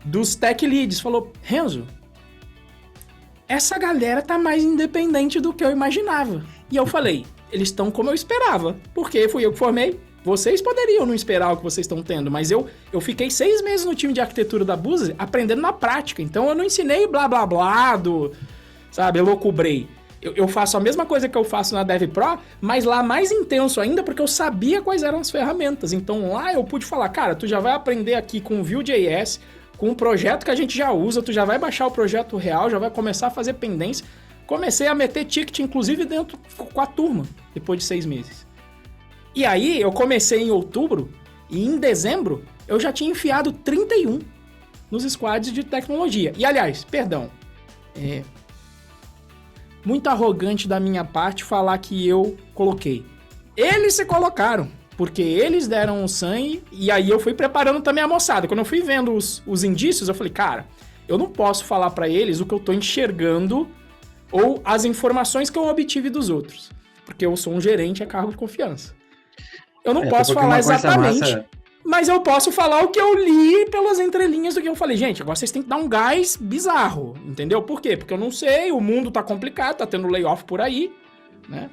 dos tech leads, falou, Renzo, essa galera tá mais independente do que eu imaginava. E eu falei, eles estão como eu esperava, porque fui eu que formei. Vocês poderiam não esperar o que vocês estão tendo, mas eu fiquei 6 meses no time de arquitetura da Boozer aprendendo na prática. Então eu não ensinei blá blá blá sabe, elocubrei. Eu faço a mesma coisa que eu faço na DevPro, mas lá mais intenso ainda, porque eu sabia quais eram as ferramentas. Então lá eu pude falar, cara, tu já vai aprender aqui com o Vue.js, com um projeto que a gente já usa, tu já vai baixar o projeto real, já vai começar a fazer pendência. Comecei a meter ticket, inclusive, dentro com a turma, depois de 6 meses. E aí, eu comecei em outubro, e em dezembro, eu já tinha enfiado 31 nos squads de tecnologia. E, aliás, perdão, muito arrogante da minha parte falar que eu coloquei. Eles se colocaram. Porque eles deram o sangue e aí eu fui preparando também a moçada. Quando eu fui vendo os indícios, eu falei, cara, eu não posso falar pra eles o que eu tô enxergando ou as informações que eu obtive dos outros. Porque eu sou um gerente a cargo de confiança. Eu não posso falar exatamente, mas eu posso falar o que eu li pelas entrelinhas do que eu falei. Gente, agora vocês têm que dar um gás bizarro, entendeu? Por quê? Porque eu não sei, o mundo tá complicado, tá tendo layoff por aí, né?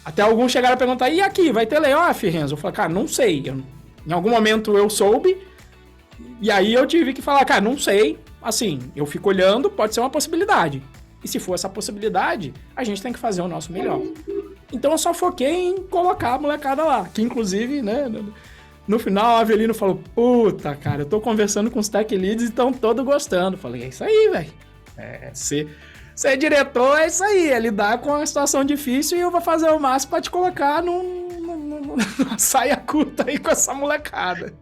Até alguns chegaram a perguntar, e aqui, vai ter layoff, Renzo? Eu falei, cara, não sei. Em algum momento eu soube, E aí eu tive que falar, cara, não sei. Assim, eu fico olhando, pode ser uma possibilidade. E se for essa possibilidade, a gente tem que fazer o nosso melhor. Então eu só foquei em colocar a molecada lá. Que inclusive, né, no final o Avelino falou, puta, cara, eu tô conversando com os tech leads e estão todos gostando. Falei, é isso aí, velho. Ser diretor é isso aí, é lidar com uma situação difícil e eu vou fazer o máximo pra te colocar numa saia curta aí com essa molecada.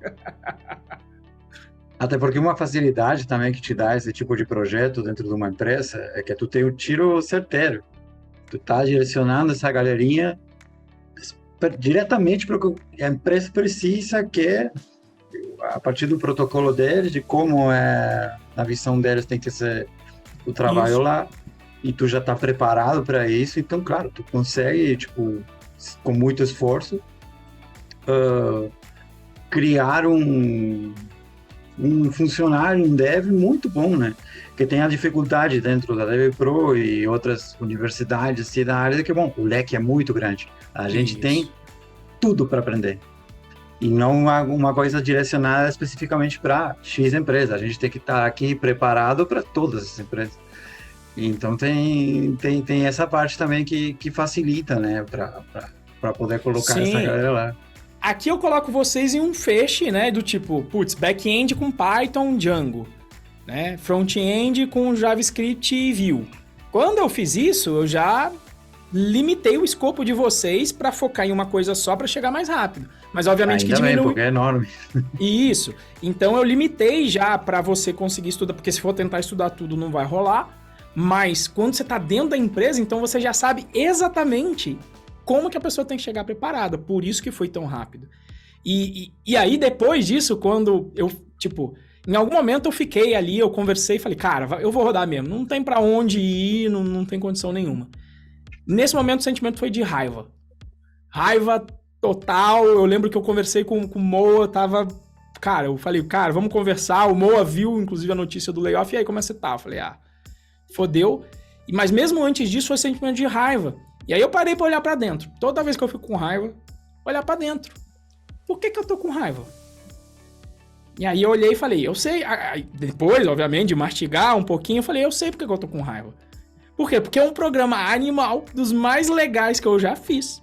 Até porque uma facilidade também que te dá esse tipo de projeto dentro de uma empresa é que tu tem o tiro certeiro. Tu tá direcionando essa galerinha diretamente para o que a empresa precisa, que é a partir do protocolo deles, de como na visão deles tem que ser o trabalho isso. Lá, e tu já tá preparado para isso, então, claro, tu consegue, tipo, com muito esforço, criar um funcionário, um dev muito bom, né? Que tem a dificuldade dentro da DevPro e outras universidades assim, da área, que, bom, o leque é muito grande. A gente tem tudo para aprender. E não uma coisa direcionada especificamente para X empresa. A gente tem que estar aqui preparado para todas as empresas. Então tem essa parte também que facilita, né? Para poder colocar essa galera lá. Aqui eu coloco vocês em um feixe, né, do tipo, back-end com Python, Django, né, front-end com JavaScript e Vue. Quando eu fiz isso, eu já limitei o escopo de vocês para focar em uma coisa só para chegar mais rápido. Mas obviamente ainda que diminui. Porque é enorme. Isso. Então eu limitei já para você conseguir estudar, porque se for tentar estudar tudo não vai rolar. Mas quando você tá dentro da empresa, então você já sabe exatamente como que a pessoa tem que chegar preparada. Por isso que foi tão rápido. E aí, depois disso, quando eu, em algum momento eu fiquei ali, eu conversei e falei, cara, eu vou rodar mesmo. Não tem pra onde ir, não tem condição nenhuma. Nesse momento, o sentimento foi de raiva. Raiva total. Eu lembro que eu conversei com o Moa, eu falei, cara, vamos conversar. O Moa viu, inclusive, a notícia do layoff, e aí, como é que você tá? Eu falei, fodeu. Mas mesmo antes disso, foi sentimento de raiva. E aí eu parei pra olhar pra dentro. Toda vez que eu fico com raiva, olhar pra dentro. Por que eu tô com raiva? E aí eu olhei e falei, eu sei. Depois, obviamente, de mastigar um pouquinho, eu falei, eu sei por que eu tô com raiva. Por quê? Porque é um programa animal dos mais legais que eu já fiz.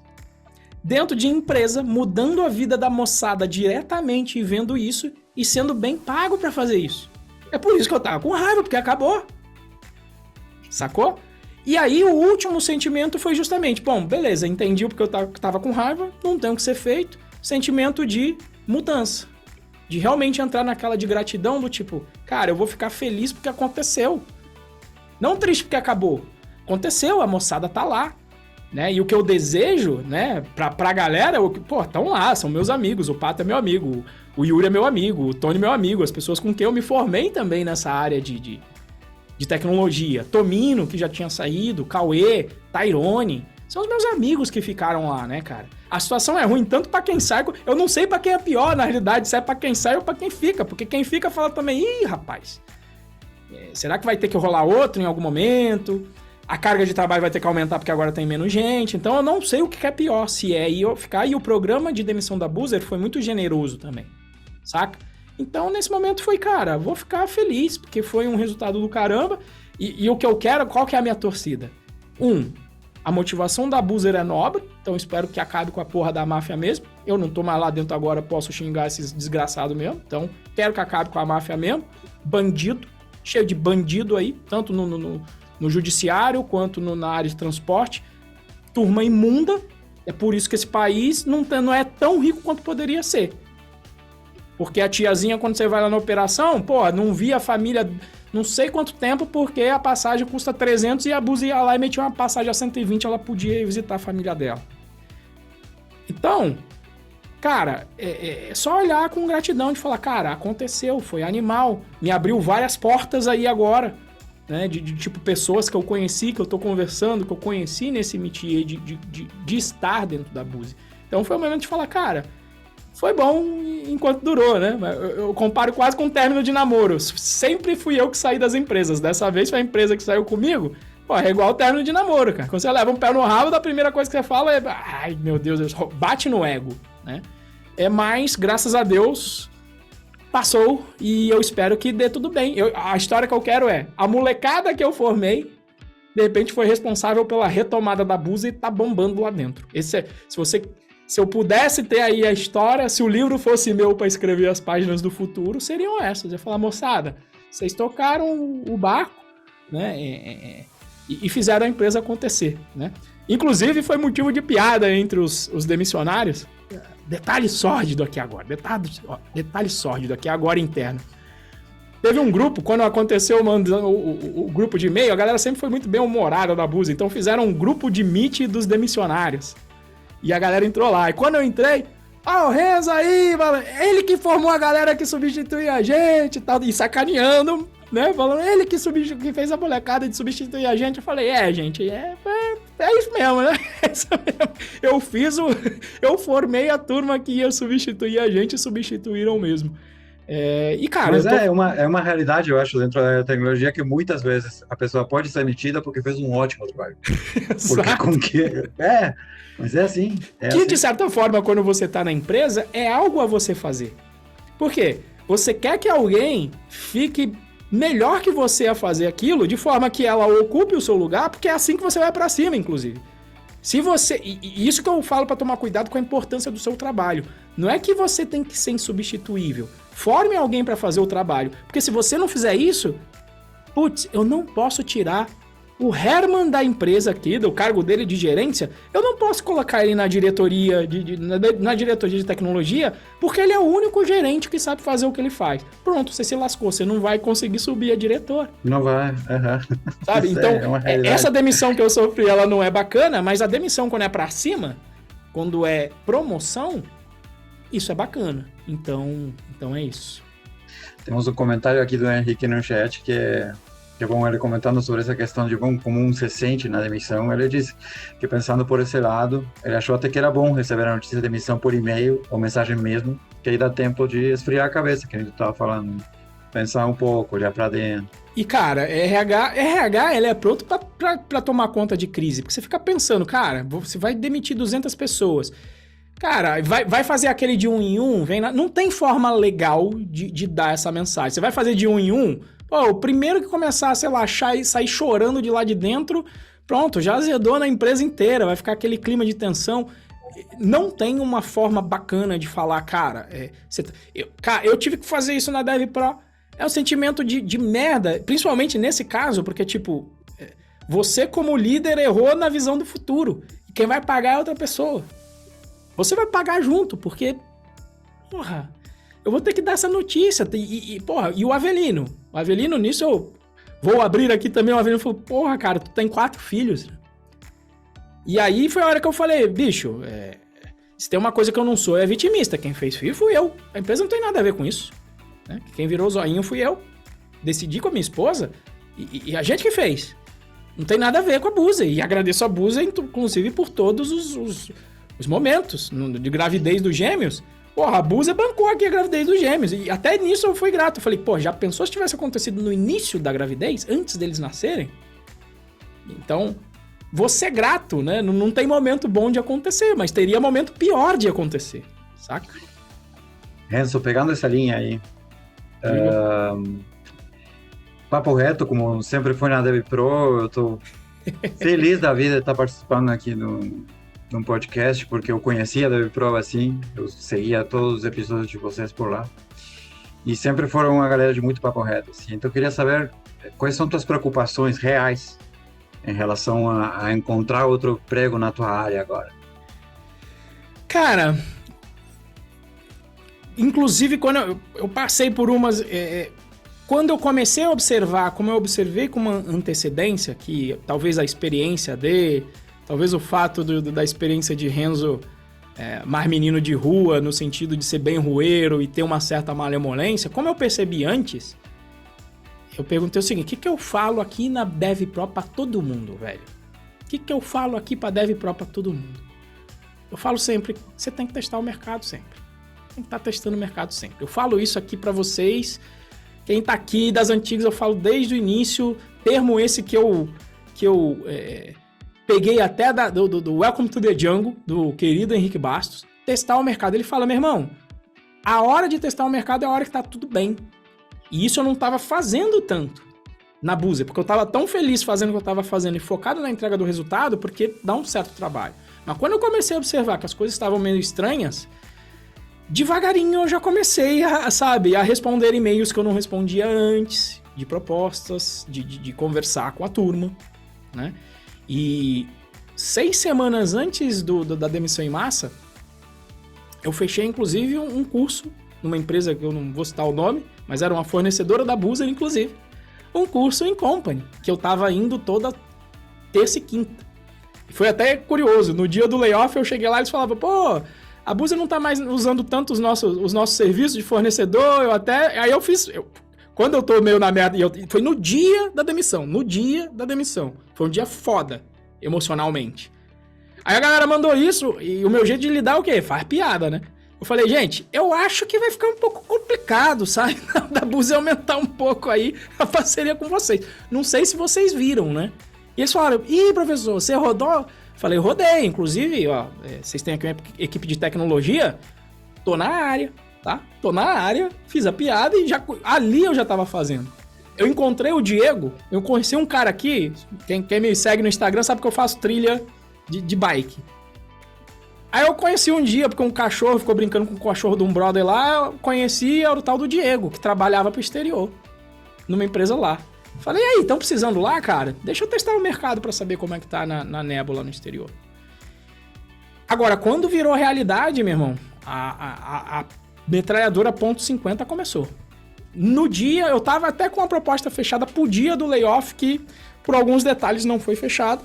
Dentro de empresa, mudando a vida da moçada diretamente e vendo isso e sendo bem pago pra fazer isso. É por isso que eu tava com raiva, porque acabou. Sacou? E aí o último sentimento foi justamente, bom, beleza, entendi porque eu tava com raiva, não tem o que ser feito. Sentimento de mudança. De realmente entrar naquela de gratidão do tipo, cara, eu vou ficar feliz porque aconteceu. Não triste porque acabou. Aconteceu, a moçada tá lá. Né? E o que eu desejo, né, pra galera, estão lá, são meus amigos, o Pato é meu amigo, o Yuri é meu amigo, o Tony é meu amigo, as pessoas com quem eu me formei também nessa área de tecnologia. Tomino, que já tinha saído, Cauê, Tairone, são os meus amigos que ficaram lá, né, cara? A situação é ruim tanto pra quem sai, eu não sei pra quem é pior, na realidade, se é pra quem sai ou pra quem fica, porque quem fica fala também, ih, rapaz, será que vai ter que rolar outro em algum momento? A carga de trabalho vai ter que aumentar porque agora tem menos gente, então eu não sei o que é pior, se é eu ficar, e o programa de demissão da Boozer foi muito generoso também, saca? Então, nesse momento foi, cara, vou ficar feliz, porque foi um resultado do caramba. E o que eu quero, qual que é a minha torcida? A motivação da Boozer é nobre, então espero que acabe com a porra da máfia mesmo. Eu não tô mais lá dentro agora, posso xingar esses desgraçados mesmo. Então, quero que acabe com a máfia mesmo. Bandido, cheio de bandido aí, tanto no judiciário quanto na área de transporte. Turma imunda, é por isso que esse país não é tão rico quanto poderia ser. Porque a tiazinha, quando você vai lá na operação, não via a família não sei quanto tempo, porque a passagem custa 300 e a Búzia ia lá e metia uma passagem a 120, ela podia ir visitar a família dela. Então, cara, é só olhar com gratidão de falar, cara, aconteceu, foi animal, me abriu várias portas aí agora, né, de tipo pessoas que eu conheci, que eu tô conversando, que eu conheci nesse métier de estar dentro da Búzia. Então foi o momento de falar, cara, foi bom enquanto durou, né? Eu comparo quase com um término de namoro. Sempre fui eu que saí das empresas. Dessa vez foi a empresa que saiu comigo. É igual o término de namoro, cara. Quando você leva um pé no rabo, a primeira coisa que você fala é... Ai, meu Deus, bate no ego, né? Mas, graças a Deus, passou e eu espero que dê tudo bem. A história que eu quero é, a molecada que eu formei, de repente foi responsável pela retomada da Busa e tá bombando lá dentro. Se eu pudesse ter aí a história, se o livro fosse meu para escrever as páginas do futuro, seriam essas. Eu ia falar, moçada, vocês tocaram o barco, né? E fizeram a empresa acontecer, né? Inclusive, foi motivo de piada entre os demissionários. Detalhe sórdido aqui agora. Detalhe sórdido aqui agora interno. Teve um grupo, quando aconteceu o grupo de e-mail, a galera sempre foi muito bem humorada da Busa, então fizeram um grupo de meet dos demissionários. E a galera entrou lá. E quando eu entrei, o Renzo aí, ele que formou a galera que substitui a gente e tal, e sacaneando, né? Falando, ele que fez a molecada de substituir a gente. Eu falei, gente, é isso mesmo, né? É isso mesmo. Eu formei a turma que ia substituir a gente e substituíram mesmo. E, cara... Mas é uma realidade, eu acho, dentro da tecnologia, que muitas vezes a pessoa pode ser demitida porque fez um ótimo trabalho. Porque com que... mas é assim. De certa forma, quando você está na empresa, é algo a você fazer. Por quê? Você quer que alguém fique melhor que você a fazer aquilo, de forma que ela ocupe o seu lugar, porque é assim que você vai para cima, inclusive. Se você... E isso que eu falo para tomar cuidado com a importância do seu trabalho. Não é que você tem que ser insubstituível. Forme alguém para fazer o trabalho. Porque se você não fizer isso, eu não posso tirar o Herman da empresa aqui, do cargo dele de gerência, eu não posso colocar ele na diretoria na diretoria de tecnologia, porque ele é o único gerente que sabe fazer o que ele faz. Pronto, você se lascou, você não vai conseguir subir a diretor. Não vai, Sabe? Então, essa demissão que eu sofri, ela não é bacana, mas a demissão quando é pra cima, quando é promoção, isso é bacana. Então é isso. Temos um comentário aqui do Henrique no chat que é bom, ele comentando sobre essa questão de como um se sente na demissão. Ele disse que, pensando por esse lado, ele achou até que era bom receber a notícia de demissão por e-mail ou mensagem mesmo, que aí dá tempo de esfriar a cabeça, que a gente estava falando, pensar um pouco, olhar para dentro. E, cara, RH ele é pronto para tomar conta de crise, porque você fica pensando, cara, você vai demitir 200 pessoas, cara, vai fazer aquele de um em um, não tem forma legal de dar essa mensagem. Você vai fazer de um em um, o primeiro que começar a, sei lá, sair chorando de lá de dentro, pronto, já azedou na empresa inteira, vai ficar aquele clima de tensão. Não tem uma forma bacana de falar, cara, eu tive que fazer isso na DevPro. É um sentimento de merda, principalmente nesse caso, porque, tipo, você como líder errou na visão do futuro. E quem vai pagar é outra pessoa. Você vai pagar junto, porque, porra, eu vou ter que dar essa notícia. E o Avelino? O Avelino, nisso eu vou abrir aqui também. O Avelino falou, porra, cara, tu tem 4 filhos. E aí foi a hora que eu falei, bicho, se tem uma coisa que eu não sou, é vitimista. Quem fez filho fui eu. A empresa não tem nada a ver com isso. Né? Quem virou o zoinho fui eu. Decidi com a minha esposa e a gente que fez. Não tem nada a ver com a Busa. E agradeço a Busa, inclusive, por todos os momentos de gravidez dos gêmeos. Porra, a Busa bancou aqui a gravidez dos gêmeos. E até nisso eu fui grato. Eu falei, já pensou se tivesse acontecido no início da gravidez, antes deles nascerem? Então, vou ser grato, né? Não tem momento bom de acontecer, mas teria momento pior de acontecer, saca? Renzo, pegando essa linha aí, papo reto, como sempre foi na DevPro, eu tô feliz da vida de estar participando aqui num podcast, porque eu conhecia a DevPro assim, eu seguia todos os episódios de vocês por lá, e sempre foram uma galera de muito papo reto, assim. Então eu queria saber quais são tuas preocupações reais em relação a encontrar outro emprego na tua área agora. Cara, inclusive quando eu passei por umas... quando eu comecei a observar, como eu observei com uma antecedência, que talvez a experiência talvez o fato da experiência de Renzo mais menino de rua, no sentido de ser bem rueiro e ter uma certa malemolência, como eu percebi antes, eu perguntei o seguinte, o que eu falo aqui na DevPro pra todo mundo, velho? O que eu falo aqui pra DevPro pra todo mundo? Eu falo sempre, você tem que testar o mercado sempre. Tem que estar testando o mercado sempre. Eu falo isso aqui pra vocês, quem tá aqui das antigas, eu falo desde o início, termo esse que eu peguei até do Welcome to the Jungle, do querido Henrique Bastos, testar o mercado. Ele fala, meu irmão, A hora de testar o mercado é a hora que tá tudo bem. E isso eu não tava fazendo tanto na Buzer, porque eu tava tão feliz fazendo o que eu tava fazendo e focado na entrega do resultado, porque dá um certo trabalho. Mas quando eu comecei a observar que as coisas estavam meio estranhas, devagarinho eu já comecei a responder e-mails que eu não respondia antes, de propostas, de conversar com a turma, né? E 6 semanas antes da demissão em massa, eu fechei inclusive um curso numa empresa que eu não vou citar o nome, mas era uma fornecedora da Buzer, inclusive, um curso em company, que eu tava indo toda terça e quinta. Foi até curioso, no dia do layoff eu cheguei lá e eles falavam, pô, a Buzer não tá mais usando tanto os nossos serviços de fornecedor, aí eu fiz... Quando eu tô meio na merda, foi no dia da demissão, foi um dia foda, emocionalmente. Aí a galera mandou isso, e o meu jeito de lidar é o quê? Faz piada, né? Eu falei, gente, eu acho que vai ficar um pouco complicado, sabe? Da Buzer aumentar um pouco aí a parceria com vocês. Não sei se vocês viram, né? E eles falaram, professor, você rodou? Falei, rodei, inclusive, ó, vocês têm aqui uma equipe de tecnologia, tô na área, tá? Tô na área, fiz a piada e ali eu já tava fazendo. Eu encontrei o Diego, eu conheci um cara aqui, quem me segue no Instagram sabe que eu faço trilha de bike. Aí eu conheci um dia, porque um cachorro ficou brincando com o cachorro de um brother lá, eu conheci o tal do Diego, que trabalhava pro exterior, numa empresa lá. Falei, e aí, estão precisando lá, cara? Deixa eu testar o mercado pra saber como é que tá na Nebula no exterior. Agora, quando virou realidade, meu irmão, a metralhadora .50 começou. No dia, eu tava até com a proposta fechada pro dia do layoff, que por alguns detalhes não foi fechado.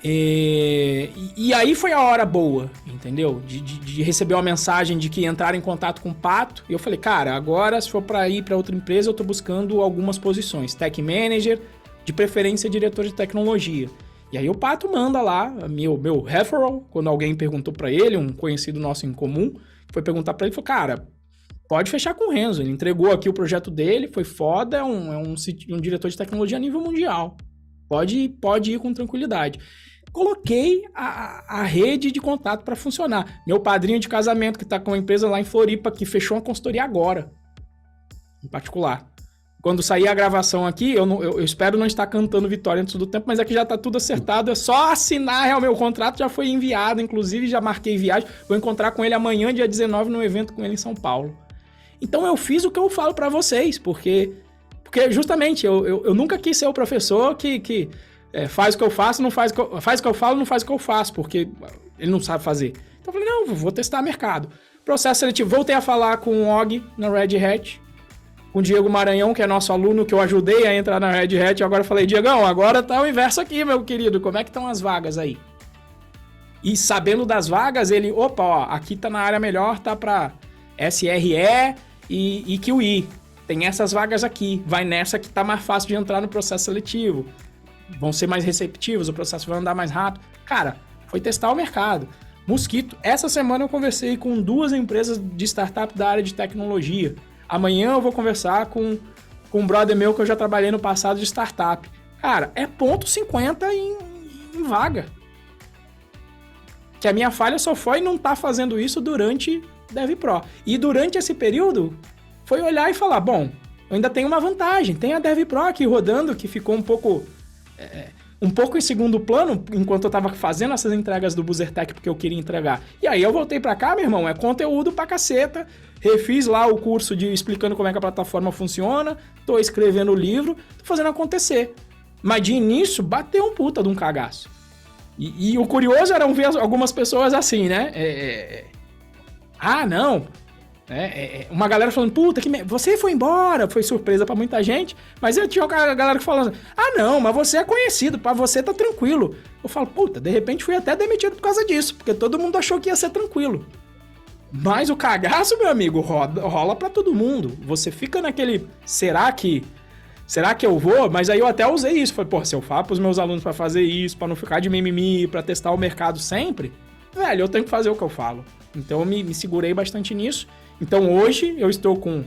E aí foi a hora boa, entendeu? De receber uma mensagem de que entraram em contato com o Pato. E eu falei, cara, agora se for pra ir pra outra empresa, eu tô buscando algumas posições. Tech Manager, de preferência diretor de tecnologia. E aí o Pato manda lá, meu referral, quando alguém perguntou pra ele, um conhecido nosso em comum, foi perguntar pra ele, falou, cara, pode fechar com o Renzo. Ele entregou aqui o projeto dele, foi foda, é um diretor de tecnologia a nível mundial. Pode ir com tranquilidade. Coloquei a rede de contato para funcionar. Meu padrinho de casamento, que está com uma empresa lá em Floripa, que fechou uma consultoria agora, em particular. Quando sair a gravação aqui, eu espero não estar cantando vitória antes do tempo, mas aqui já está tudo acertado, é só assinar, o meu contrato já foi enviado, inclusive já marquei viagem, vou encontrar com ele amanhã, dia 19, no evento com ele em São Paulo. Então eu fiz o que eu falo para vocês, porque justamente eu nunca quis ser o professor que faz o que eu faço, faz o que eu falo, não faz o que eu faço, porque ele não sabe fazer. Então eu falei, não, vou testar mercado. Processo seletivo, voltei a falar com o Og na Red Hat, com o Diego Maranhão, que é nosso aluno, que eu ajudei a entrar na Red Hat, agora eu falei, Diegão, agora tá o inverso aqui, meu querido, como é que estão as vagas aí? E sabendo das vagas, ele, opa, ó, aqui tá na área melhor, tá pra SRE e QI. Tem essas vagas aqui, vai nessa que tá mais fácil de entrar no processo seletivo. Vão ser mais receptivos, o processo vai andar mais rápido. Cara, foi testar o mercado. Mosquito, essa semana eu conversei com 2 empresas de startup da área de tecnologia. Amanhã eu vou conversar com um brother meu que eu já trabalhei no passado de startup. Cara, é .50 em vaga. Que a minha falha só foi não estar fazendo isso durante DevPro. E durante esse período, foi olhar e falar, bom, eu ainda tenho uma vantagem. Tem a DevPro aqui rodando, que ficou um pouco em segundo plano, enquanto eu tava fazendo essas entregas do BuzerTech, porque eu queria entregar. E aí eu voltei pra cá, meu irmão, é conteúdo pra caceta. Refiz lá o curso explicando como é que a plataforma funciona, tô escrevendo o livro, tô fazendo acontecer. Mas de início, bateu um puta de um cagaço. E o curioso era ver algumas pessoas assim, né? Não... uma galera falando, puta, você foi embora, foi surpresa pra muita gente, mas eu tinha uma galera falando, não, mas você é conhecido, pra você tá tranquilo. Eu falo, puta, de repente fui até demitido por causa disso, porque todo mundo achou que ia ser tranquilo. Mas o cagaço, meu amigo, rola pra todo mundo. Você fica naquele, será que eu vou? Mas aí eu até usei isso, falei, pô, se eu falo pros meus alunos pra fazer isso, pra não ficar de mimimi, pra testar o mercado sempre, velho, eu tenho que fazer o que eu falo. Então eu me segurei bastante nisso. Então hoje eu estou com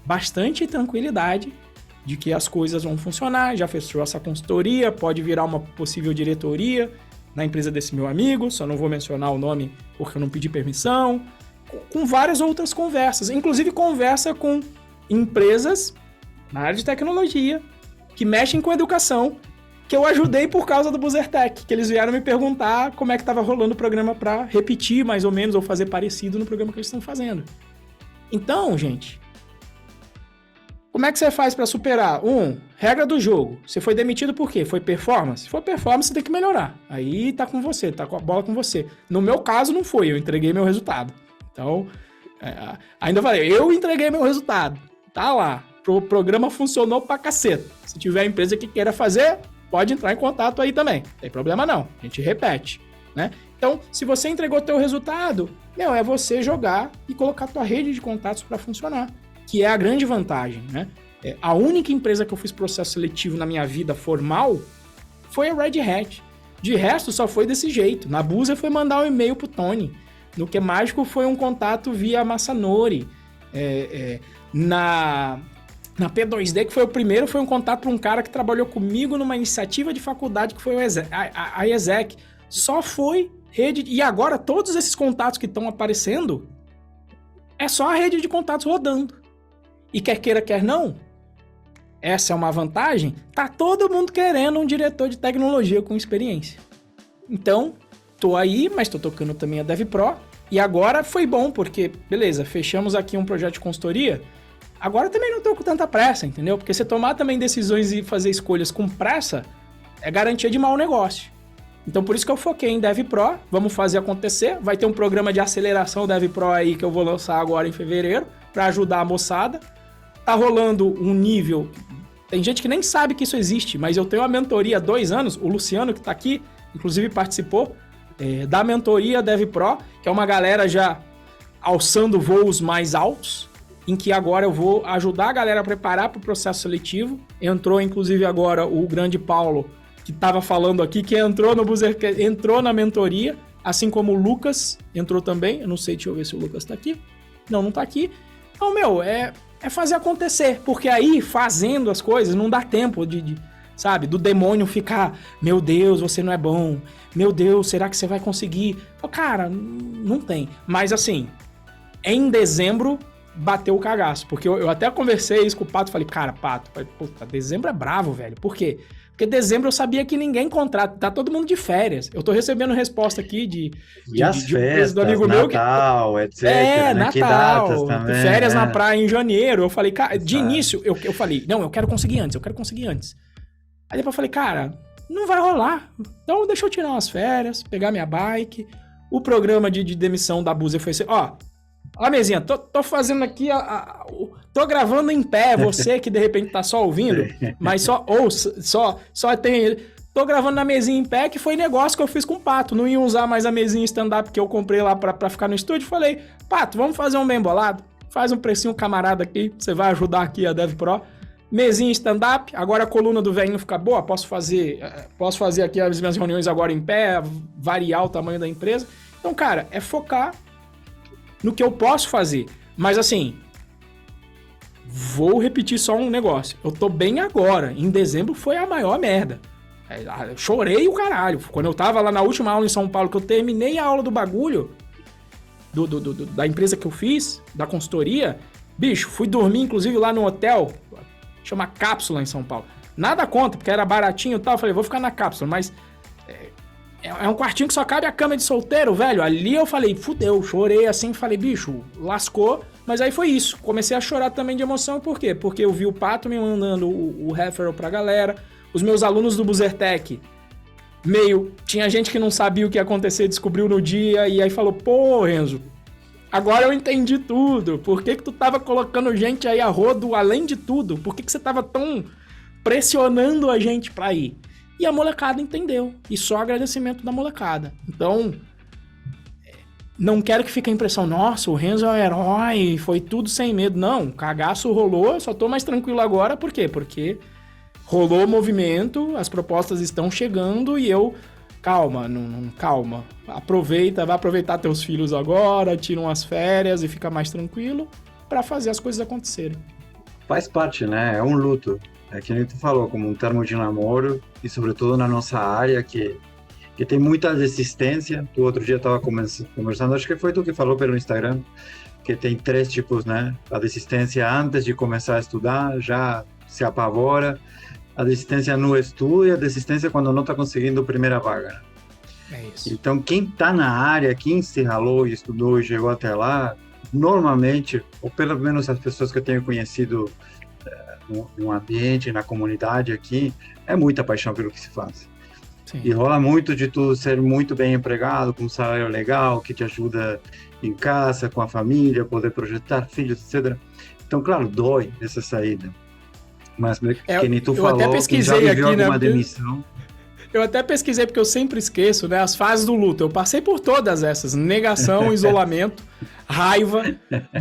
bastante tranquilidade de que as coisas vão funcionar, já fechou essa consultoria, pode virar uma possível diretoria, na empresa desse meu amigo, só não vou mencionar o nome porque eu não pedi permissão, com várias outras conversas, inclusive conversa com empresas na área de tecnologia, que mexem com educação, que eu ajudei por causa do BuzzerTech, que eles vieram me perguntar como é que estava rolando o programa para repetir mais ou menos, ou fazer parecido no programa que eles estão fazendo. Então, gente, como é que você faz para superar? Regra do jogo. Você foi demitido por quê? Foi performance? Se for performance, você tem que melhorar. Aí tá com você, tá com a bola com você. No meu caso, não foi. Eu entreguei meu resultado. Então, ainda falei, eu entreguei meu resultado. Tá lá. O programa funcionou pra caceta. Se tiver empresa que queira fazer, pode entrar em contato aí também. Não tem problema não. A gente repete, né? Então, se você entregou teu resultado, é você jogar e colocar tua rede de contatos para funcionar, que é a grande vantagem, né? A única empresa que eu fiz processo seletivo na minha vida formal foi a Red Hat. De resto, só foi desse jeito. Na Buzzer foi mandar um e-mail pro Tony. No Que Mágico foi um contato via Massanori. Na P2D, que foi o primeiro, foi um contato para um cara que trabalhou comigo numa iniciativa de faculdade, que foi a ESEC. Só foi rede... E agora, todos esses contatos que estão aparecendo, é só a rede de contatos rodando. E quer queira, quer não, essa é uma vantagem, tá todo mundo querendo um diretor de tecnologia com experiência. Então, tô aí, mas tô tocando também a DevPro, e agora foi bom, porque, beleza, fechamos aqui um projeto de consultoria, agora também não tô com tanta pressa, entendeu? Porque você tomar também decisões e fazer escolhas com pressa é garantia de mau negócio. Então, por isso que eu foquei em DevPro, vamos fazer acontecer, vai ter um programa de aceleração DevPro aí que eu vou lançar agora em fevereiro, para ajudar a moçada. Tá rolando um nível... Tem gente que nem sabe que isso existe, mas eu tenho uma mentoria há 2 anos, o Luciano que tá aqui, inclusive participou, da mentoria DevPro, que é uma galera já alçando voos mais altos, em que agora eu vou ajudar a galera a preparar para o processo seletivo. Entrou, inclusive, agora o grande Paulo, que estava falando aqui, que entrou no Buzzer, entrou na mentoria, assim como o Lucas entrou também. Eu não sei, deixa eu ver se o Lucas tá aqui. Não tá aqui. Então, é fazer acontecer, porque aí, fazendo as coisas, não dá tempo sabe, do demônio ficar, meu Deus, você não é bom, meu Deus, será que você vai conseguir? Cara, não tem. Mas assim, em dezembro, bateu o cagaço, porque eu até conversei isso com o Pato, falei, cara, Pato, puta, dezembro é bravo, velho, por quê? Porque dezembro eu sabia que ninguém contrata, tá todo mundo de férias. Eu tô recebendo resposta aqui E as festas, do amigo Natal, meu que... etc. Natal, que datas também, férias na praia em janeiro. Eu falei, cara, de início, eu falei, não, eu quero conseguir antes. Aí depois eu falei, cara, não vai rolar. Então deixa eu tirar umas férias, pegar minha bike. O programa de demissão da Buzzer foi assim, ó, mesinha, tô fazendo aqui, tô gravando em pé, você que de repente tá só ouvindo, mas só tem... Tô gravando na mesinha em pé, que foi negócio que eu fiz com o Pato, não ia usar mais a mesinha stand-up que eu comprei lá pra ficar no estúdio, falei, Pato, vamos fazer um bem bolado? Faz um precinho camarada aqui, você vai ajudar aqui a DevPro. Mesinha stand-up, agora a coluna do velhinho fica boa, posso fazer aqui as minhas reuniões agora em pé, variar o tamanho da empresa. Então, cara, é focar no que eu posso fazer. Mas assim, vou repetir só um negócio. Eu tô bem agora. Em dezembro foi a maior merda. Eu chorei o caralho. Quando eu tava lá na última aula em São Paulo, que eu terminei a aula do bagulho, da empresa que eu fiz, da consultoria, bicho, fui dormir inclusive lá no hotel, chama Cápsula em São Paulo. Nada contra, porque era baratinho e tal. Eu falei, vou ficar na Cápsula, mas... É um quartinho que só cabe a cama de solteiro, velho. Ali eu falei, fudeu, chorei assim, falei, bicho, lascou. Mas aí foi isso. Comecei a chorar também de emoção, por quê? Porque eu vi o Pato me mandando o referral pra galera. Os meus alunos do BuzzerTech, tinha gente que não sabia o que ia acontecer, descobriu no dia, e aí falou, pô, Renzo, agora eu entendi tudo. Por que tu tava colocando gente aí a rodo, além de tudo? Por que você tava tão pressionando a gente pra ir? E a molecada entendeu. E só agradecimento da molecada. Então, não quero que fique a impressão, nossa, o Renzo é um herói, foi tudo sem medo. Não, cagaço rolou, eu só tô mais tranquilo agora. Por quê? Porque rolou o movimento, as propostas estão chegando e eu... Calma, calma. Aproveita, vai aproveitar teus filhos agora, tira umas férias e fica mais tranquilo para fazer as coisas acontecerem. Faz parte, né? É um luto. É que nem tu falou, como um termo de namoro, e sobretudo na nossa área, que que tem muita desistência. O outro dia estava conversando, acho que foi tu que falou pelo Instagram, que tem 3 tipos, né? A desistência antes de começar a estudar, já se apavora. A desistência no estudo e a desistência quando não está conseguindo a primeira vaga. É isso. Então, quem está na área, quem se ralou e estudou e chegou até lá, normalmente, ou pelo menos as pessoas que eu tenho conhecido no ambiente, na comunidade aqui, é muita paixão pelo que se faz. Sim. E rola muito de tu ser muito bem empregado, com um salário legal, que te ajuda em casa, com a família, poder projetar filhos, etc. Então, claro, dói essa saída. Mas, que nem tu falou, quem já viveu aqui, alguma demissão... Eu até pesquisei, porque eu sempre esqueço, né, as fases do luto. Eu passei por todas essas. Negação, isolamento, raiva,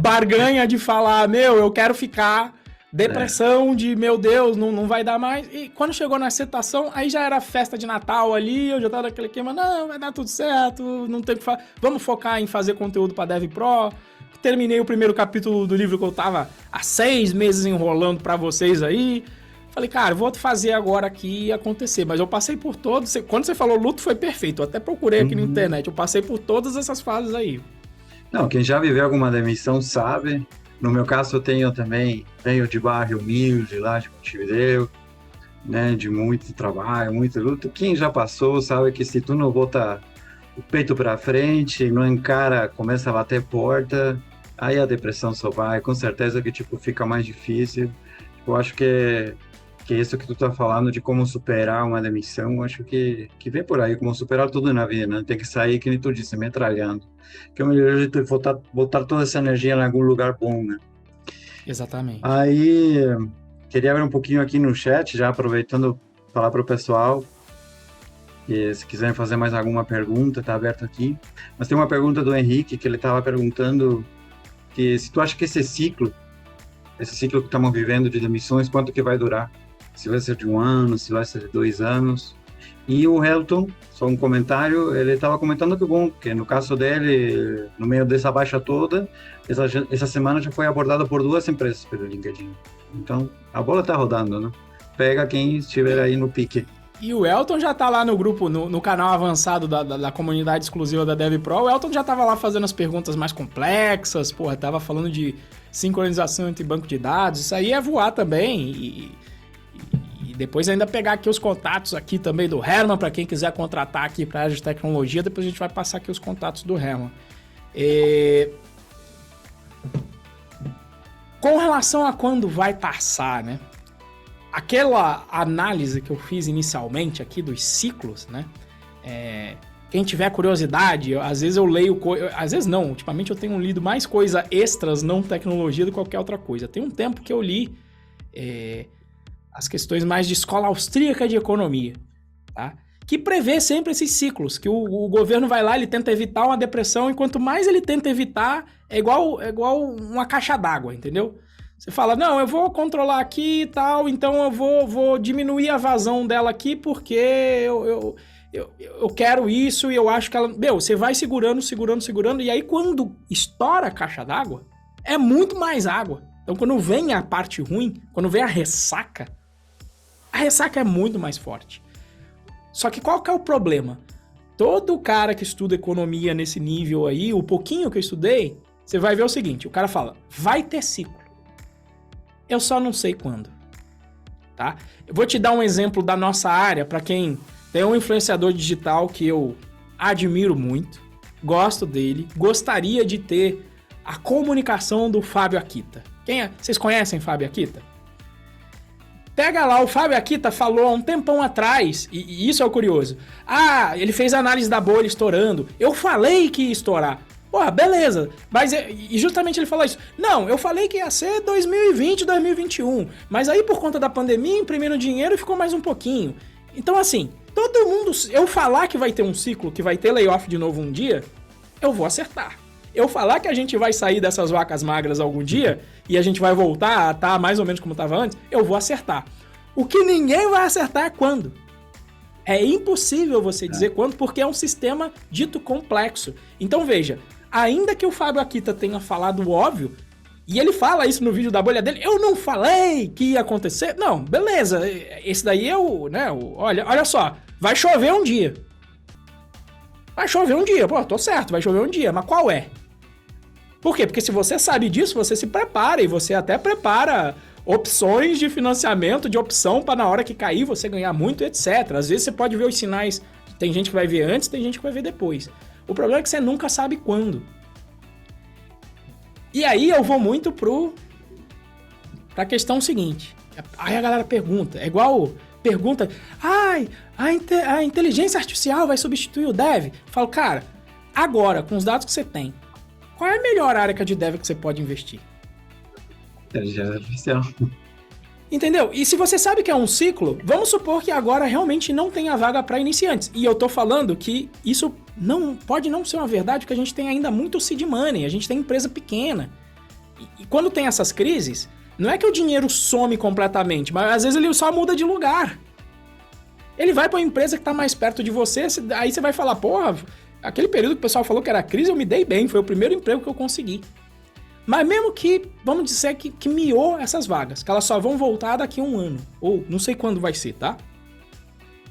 barganha de falar, eu quero ficar, depressão de, meu Deus, não vai dar mais. E quando chegou na aceitação, aí já era festa de Natal ali, eu já tava naquele clima, não, vai dar tudo certo, não tem o que fazer. Vamos focar em fazer conteúdo pra DevPro. Terminei o primeiro capítulo do livro que eu tava há 6 meses enrolando pra vocês aí. Falei, cara, vou fazer agora aqui acontecer. Mas eu passei por todos. Quando você falou luto, foi perfeito. Eu até procurei aqui na internet. Eu passei por todas essas fases aí. Não, quem já viveu alguma demissão sabe. No meu caso, eu tenho também, venho de bairro humilde, lá de Montevideo, né, de muito trabalho, muito luto. Quem já passou sabe que se tu não bota o peito pra frente, não encara, começa a bater porta, aí a depressão só vai. Com certeza que, fica mais difícil. Eu acho que isso que tu tá falando de como superar uma demissão, acho que vem por aí, como superar tudo na vida, né? Tem que sair, que nem tu disse, metralhando. Que é o melhor jeito de botar toda essa energia em algum lugar bom, né? Exatamente. Aí, queria ver um pouquinho aqui no chat, já aproveitando, falar pro pessoal, que se quiserem fazer mais alguma pergunta, tá aberto aqui. Mas tem uma pergunta do Henrique, que ele tava perguntando que se tu acha que esse ciclo que estamos vivendo de demissões, quanto que vai durar? Se vai ser de 1 ano, se vai ser de 2 anos. E o Helton, só um comentário, ele estava comentando que bom, que no caso dele, no meio dessa baixa toda, essa semana já foi abordada por 2 empresas pelo LinkedIn. Então, a bola está rodando, né? Pega quem estiver aí no pique. E o Elton já tá lá no grupo, no canal avançado da comunidade exclusiva da DevPro. O Elton já tava lá fazendo as perguntas mais complexas, tava falando de sincronização entre banco de dados. Isso aí é voar também. E depois ainda pegar aqui os contatos aqui também do Herman, para quem quiser contratar aqui para a área de tecnologia. Depois a gente vai passar aqui os contatos do Herman. Com relação a quando vai passar, né? Aquela análise que eu fiz inicialmente aqui dos ciclos, né? Quem tiver curiosidade, às vezes eu leio... Às vezes não, ultimamente eu tenho lido mais coisa extras, não tecnologia, do que qualquer outra coisa. Tem um tempo que eu li as questões mais de escola austríaca de economia, tá? Que prevê sempre esses ciclos, que o governo vai lá, ele tenta evitar uma depressão, e quanto mais ele tenta evitar, é igual uma caixa d'água, entendeu? Você fala, não, eu vou controlar aqui e tal, então eu vou diminuir a vazão dela aqui, porque eu quero isso e eu acho que ela... você vai segurando, e aí quando estoura a caixa d'água, é muito mais água. Então quando vem a parte ruim, quando vem a ressaca é muito mais forte. Só que qual que é o problema? Todo cara que estuda economia nesse nível aí, o pouquinho que eu estudei, você vai ver o seguinte, o cara fala, vai ter ciclo. Eu só não sei quando, tá? Eu vou te dar um exemplo da nossa área, para quem tem um influenciador digital que eu admiro muito, gosto dele, gostaria de ter a comunicação do Fábio Akita. Vocês conhecem Fábio Akita? Pega lá, o Fábio Akita falou há um tempão atrás, e isso é o curioso. Ele fez análise da bolha estourando. Eu falei que ia estourar. Porra, beleza. Mas, e justamente ele falou isso. Não, eu falei que ia ser 2020, 2021. Mas aí, por conta da pandemia, imprimiram dinheiro e ficou mais um pouquinho. Então, assim, todo mundo... Eu falar que vai ter um ciclo, que vai ter layoff de novo um dia, eu vou acertar. Eu falar que a gente vai sair dessas vacas magras algum dia e a gente vai voltar a estar mais ou menos como estava antes, eu vou acertar. O que ninguém vai acertar é quando. É impossível você dizer quando, porque é um sistema dito complexo. Então veja, ainda que o Fábio Akita tenha falado o óbvio, e ele fala isso no vídeo da bolha dele, eu não falei que ia acontecer. Não, beleza, esse daí é olha só, vai chover um dia. Vai chover um dia, pô, tô certo, vai chover um dia, mas qual é? Por quê? Porque se você sabe disso, você se prepara e você até prepara opções de financiamento, de opção para na hora que cair você ganhar muito, etc. Às vezes você pode ver os sinais, tem gente que vai ver antes, tem gente que vai ver depois. O problema é que você nunca sabe quando. E aí eu vou muito pra questão seguinte. Aí a galera pergunta, é igual pergunta, a inteligência artificial vai substituir o dev? Eu falo, cara, agora, com os dados que você tem, qual é a melhor área de dev que você pode investir? Inteligência artificial. Entendeu? E se você sabe que é um ciclo, vamos supor que agora realmente não tenha vaga para iniciantes. E eu tô falando que isso pode não ser uma verdade, porque a gente tem ainda muito seed money, a gente tem empresa pequena. E quando tem essas crises, não é que o dinheiro some completamente, mas às vezes ele só muda de lugar. Ele vai para uma empresa que tá mais perto de você, aí você vai falar, porra, aquele período que o pessoal falou que era crise, eu me dei bem, foi o primeiro emprego que eu consegui. Mas mesmo que, vamos dizer que miou essas vagas, que elas só vão voltar daqui a um ano, ou não sei quando vai ser, tá?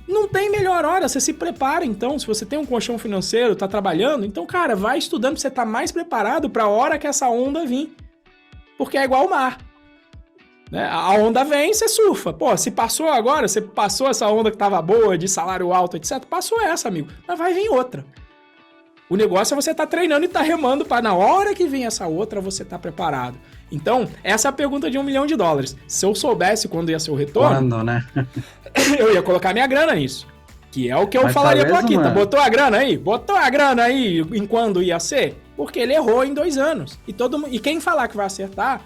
Não tem melhor hora, você se prepara então, se você tem um colchão financeiro, tá trabalhando, então, cara, vai estudando pra você estar mais preparado pra hora que essa onda vir. Porque é igual o mar. Né? A onda vem, você surfa. Pô, se passou agora, você passou essa onda que tava boa, de salário alto, etc. Passou essa, amigo. Mas vai vir outra. O negócio é você estar treinando e estar remando para na hora que vem essa outra, você estar preparado. Então, essa é a pergunta de $1 milhão. Se eu soubesse quando ia ser o retorno... Quando, né? Eu ia colocar minha grana nisso. Que é o que eu falaria pro Akita. Mano. Botou a grana aí? Botou a grana aí em quando ia ser? Porque ele errou em 2 anos. E quem falar que vai acertar,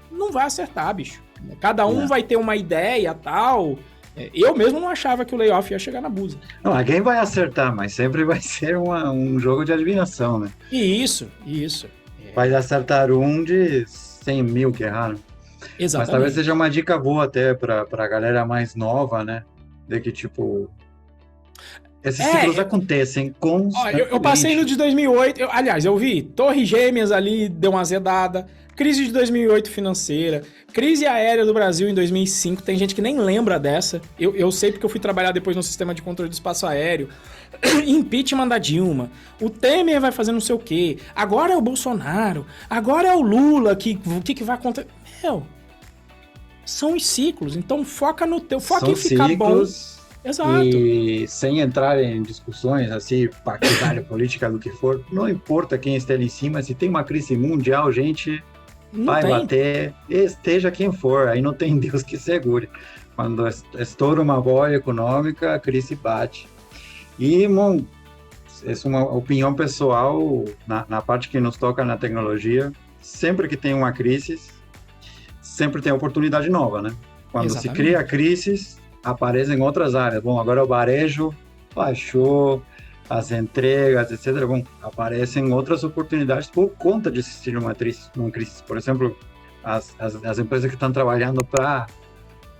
não vai acertar, bicho. Cada um vai ter uma ideia, tal. Eu mesmo não achava que o layoff ia chegar na Busa. Não, alguém vai acertar, mas sempre vai ser um jogo de adivinhação, né? Isso. Vai acertar um de 100 mil que erraram. Exatamente. Mas talvez seja uma dica boa até pra galera mais nova, né? De que, tipo... Esses ciclos acontecem constantemente. Eu passei no de 2008. Aliás, eu vi Torre Gêmeas ali, deu uma azedada. Crise de 2008 financeira. Crise aérea do Brasil em 2005. Tem gente que nem lembra dessa. Eu sei porque eu fui trabalhar depois no sistema de controle do espaço aéreo. Impeachment da Dilma. O Temer vai fazer não sei o quê. Agora é o Bolsonaro. Agora é o Lula. O que vai acontecer? Meu, são os ciclos. Então foca no teu. Foca em ficar ciclos... bom. Exato. E sem entrar em discussões assim, partidária, política, do que for, não importa quem esteja em cima, se tem uma crise mundial, gente, não vai bater, esteja quem for, aí não tem Deus que segure. Quando estoura uma bolha econômica, a crise bate. E, bom, essa é uma opinião pessoal, na parte que nos toca na tecnologia, sempre que tem uma crise, sempre tem oportunidade nova, né? Quando se cria crises, aparecem em outras áreas. Bom, agora o varejo baixou, as entregas, etc. Bom, aparecem outras oportunidades por conta de existir uma crise. Por exemplo, as empresas que estão trabalhando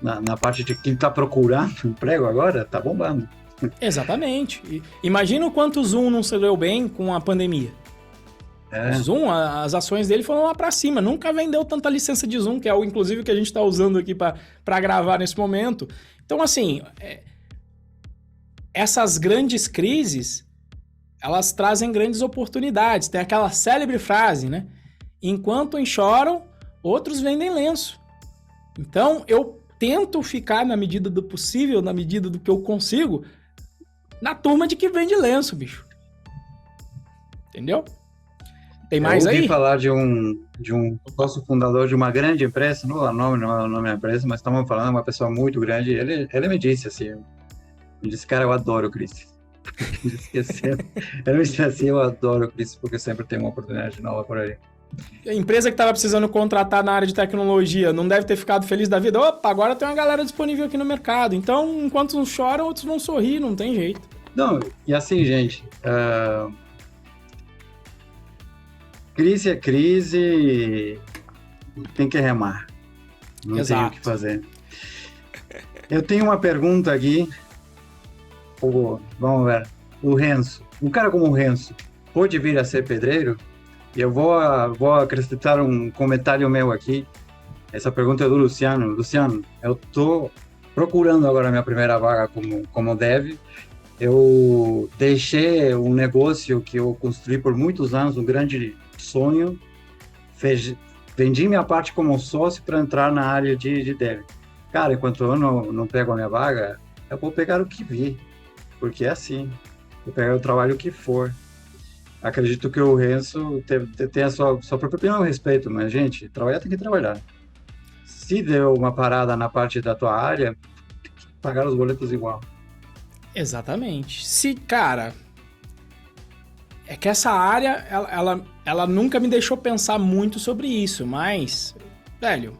na parte de quem está procurando emprego agora, está bombando. Exatamente. Imagina o quanto o Zoom não se deu bem com a pandemia. O Zoom, as ações dele foram lá para cima. Nunca vendeu tanta licença de Zoom, que é o, inclusive, que a gente está usando aqui para gravar nesse momento. Então, assim, essas grandes crises, elas trazem grandes oportunidades. Tem aquela célebre frase, né? Enquanto uns choram, outros vendem lenço. Então, eu tento ficar, na medida do possível, na medida do que eu consigo, na turma de que vende lenço, bicho. Entendeu? Tem mais aí? Eu ouvi falar de um nosso fundador de uma grande empresa, não é o nome da empresa, mas estamos falando de uma pessoa muito grande. Ele me disse assim, cara, eu adoro o Chris. Ele me disse assim, eu adoro o Chris, porque sempre tem uma oportunidade nova por aí. A empresa que estava precisando contratar na área de tecnologia não deve ter ficado feliz da vida. Opa, agora tem uma galera disponível aqui no mercado. Então, enquanto uns choram, outros vão sorrir, não tem jeito. Não, e assim, gente... Crise é crise, tem que remar. Não tem o que fazer. Eu tenho uma pergunta aqui. Vamos ver. O Renzo. Um cara como o Renzo pode vir a ser pedreiro? E eu vou acrescentar um comentário meu aqui. Essa pergunta é do Luciano. Luciano, eu estou procurando agora a minha primeira vaga como dev. Eu deixei um negócio que eu construí por muitos anos, um grande sonho, vendi minha parte como sócio para entrar na área de dev. Cara, enquanto eu não pego a minha vaga, eu vou pegar o que vir, porque é assim, vou pegar o trabalho que for. Acredito que o Renzo tem a sua própria opinião a respeito, mas, gente, trabalhar tem que trabalhar. Se deu uma parada na parte da tua área, tem que pagar os boletos igual. Exatamente. Cara, é que essa área, ela nunca me deixou pensar muito sobre isso, mas, velho,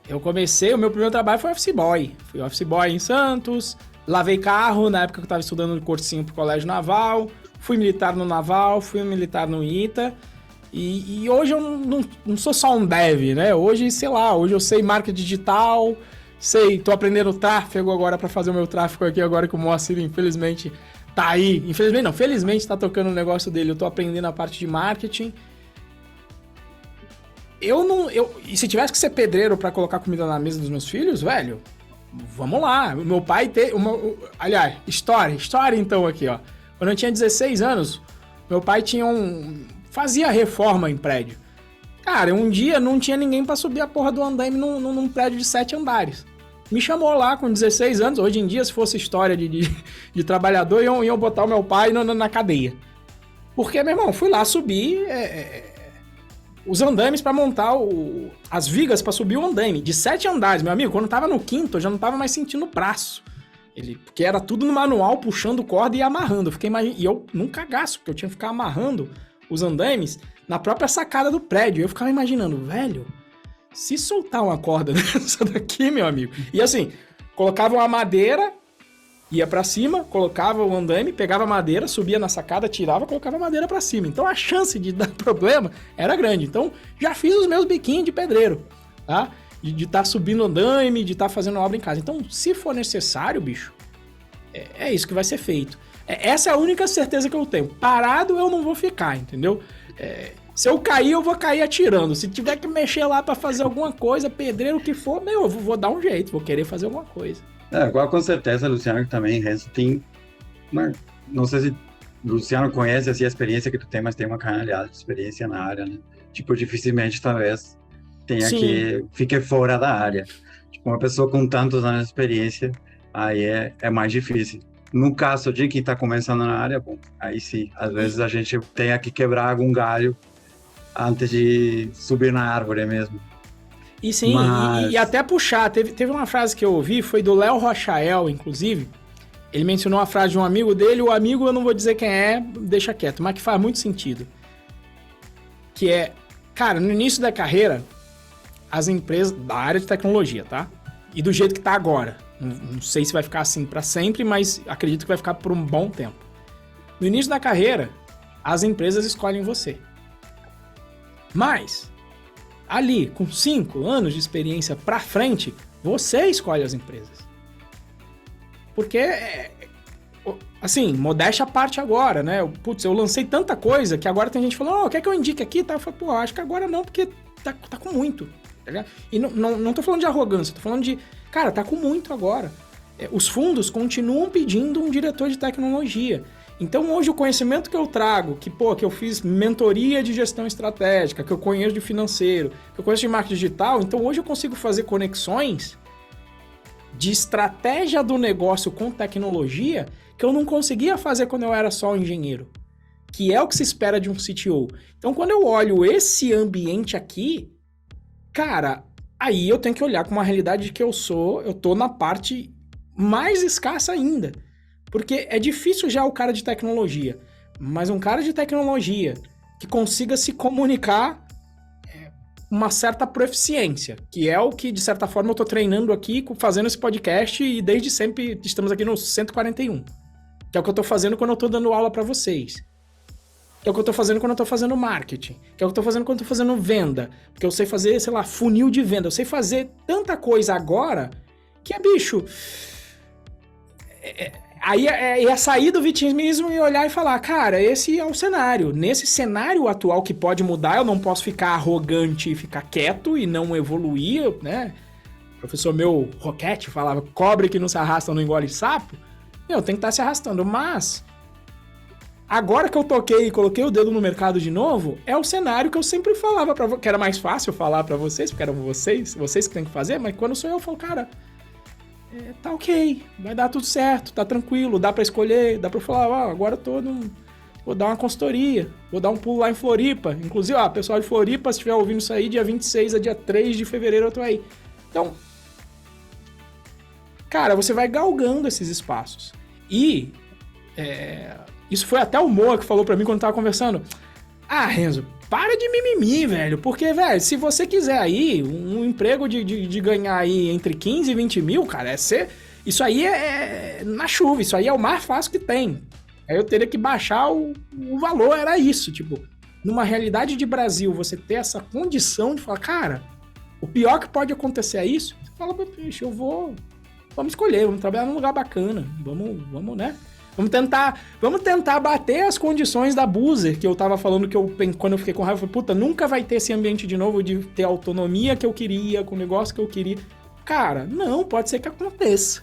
eu comecei, o meu primeiro trabalho foi office boy. Fui office boy em Santos, lavei carro, na época que eu tava estudando no cursinho pro Colégio Naval, fui militar no Naval, fui militar no ITA, e hoje eu não sou só um dev, né? Hoje, sei lá, hoje eu sei marketing digital, tô aprendendo tráfego agora para fazer o meu tráfego aqui, agora que o Moacir, infelizmente, tá aí. Infelizmente não, felizmente tá tocando o negócio dele, eu tô aprendendo a parte de marketing. E se tivesse que ser pedreiro para colocar comida na mesa dos meus filhos, velho, vamos lá. Meu pai aliás, história então aqui, ó. Quando eu tinha 16 anos, meu pai fazia reforma em prédio. Cara, um dia não tinha ninguém pra subir a porra do andaime num prédio de 7 andares. Me chamou lá com 16 anos. Hoje em dia, se fosse história de trabalhador, iam botar o meu pai na cadeia. Porque, meu irmão, fui lá subir os andaimes pra montar as vigas pra subir o andaime. De 7 andares, meu amigo. Quando eu tava no quinto, eu já não tava mais sentindo o braço. Porque era tudo no manual, puxando corda e amarrando. E eu num cagaço, porque eu tinha que ficar amarrando os andaimes na própria sacada do prédio. Eu ficava imaginando, velho, se soltar uma corda dessa daqui, meu amigo... E assim, colocava uma madeira, ia pra cima, colocava o andaime, pegava a madeira, subia na sacada, tirava, colocava a madeira pra cima. Então a chance de dar problema era grande. Então já fiz os meus biquinhos de pedreiro, tá? De estar subindo andaime, de estar fazendo obra em casa. Então, se for necessário, bicho, é isso que vai ser feito. Essa é a única certeza que eu tenho. Parado eu não vou ficar, entendeu? Se eu cair, eu vou cair atirando. Se tiver que mexer lá pra fazer alguma coisa, pedreiro, o que for, eu vou dar um jeito, vou querer fazer alguma coisa. Igual com certeza, Luciano, que também, Renzo, tem... Não sei se o Luciano conhece assim, a experiência que tu tem, mas tem uma canalhada de experiência na área, né? Tipo, dificilmente, talvez, tenha que... Fique fora da área. Tipo, uma pessoa com tantos anos de experiência, aí é mais difícil. No caso de quem está começando na área, bom, aí sim, às vezes a gente tem que quebrar algum galho antes de subir na árvore mesmo. E sim, e até puxar, teve uma frase que eu ouvi, foi do Léo Rochael, inclusive. Ele mencionou a frase de um amigo dele, o amigo eu não vou dizer quem é, deixa quieto, mas que faz muito sentido. Que é, cara, no início da carreira, as empresas da área de tecnologia, tá? E do jeito que tá agora. Não sei se vai ficar assim para sempre, mas acredito que vai ficar por um bom tempo. No início da carreira, as empresas escolhem você. Mas, ali, com 5 anos de experiência pra frente, você escolhe as empresas. Porque, assim, modéstia à parte agora, né? Putz, eu lancei tanta coisa que agora tem gente falando, quer que eu indique aqui? Tá? Eu falo, acho que agora não, porque tá com muito. Tá? E não tô falando de arrogância, tô falando de... Cara, tá com muito agora. Os fundos continuam pedindo um diretor de tecnologia. Então, hoje, o conhecimento que eu trago, que eu fiz mentoria de gestão estratégica, que eu conheço de financeiro, que eu conheço de marketing digital, então hoje eu consigo fazer conexões de estratégia do negócio com tecnologia que eu não conseguia fazer quando eu era só um engenheiro, que é o que se espera de um CTO. Então, quando eu olho esse ambiente aqui, cara... Aí eu tenho que olhar com uma realidade de que eu tô na parte mais escassa ainda. Porque é difícil já o cara de tecnologia, mas um cara de tecnologia que consiga se comunicar uma certa proficiência, que é o que, de certa forma, eu tô treinando aqui, fazendo esse podcast, e desde sempre estamos aqui no 141. Que é o que eu tô fazendo quando eu tô dando aula para vocês. Que é o que eu tô fazendo quando eu tô fazendo marketing. Que é o que eu tô fazendo quando eu tô fazendo venda. Porque eu sei fazer, sei lá, funil de venda. Eu sei fazer tanta coisa agora que bicho... Aí é sair do vitimismo e olhar e falar, cara, esse é o cenário. Nesse cenário atual que pode mudar, eu não posso ficar arrogante e ficar quieto e não evoluir, né? professor meu, Roquete, falava, cobre que não se arrasta não engole sapo, eu tenho que estar se arrastando, mas agora que eu toquei e coloquei o dedo no mercado de novo, é o cenário que eu sempre falava que era mais fácil falar pra vocês, porque eram vocês que tem que fazer, mas quando sou eu falo, cara, tá ok, vai dar tudo certo, tá tranquilo, dá pra escolher, dá pra falar, ó, agora vou dar uma consultoria, vou dar um pulo lá em Floripa, inclusive, ó, pessoal de Floripa, se estiver ouvindo isso aí, dia 26 a dia 3 de fevereiro eu tô aí. Então, cara, você vai galgando esses espaços. E isso foi até o Moa que falou pra mim quando tava conversando. Ah, Renzo, para de mimimi, velho. Porque, velho, se você quiser aí um emprego de ganhar aí entre 15 e 20 mil, cara, isso aí é na chuva. Isso aí é o mais fácil que tem. Aí eu teria que baixar o valor, era isso. Tipo, numa realidade de Brasil, você ter essa condição de falar, cara, o pior que pode acontecer é isso. Você fala, bicho, vamos escolher, vamos trabalhar num lugar bacana. Vamos, né? Vamos tentar bater as condições da Boozer, que eu tava falando quando eu fiquei com raiva, eu falei, puta, nunca vai ter esse ambiente de novo de ter a autonomia que eu queria, com o negócio que eu queria. Cara, não, pode ser que aconteça.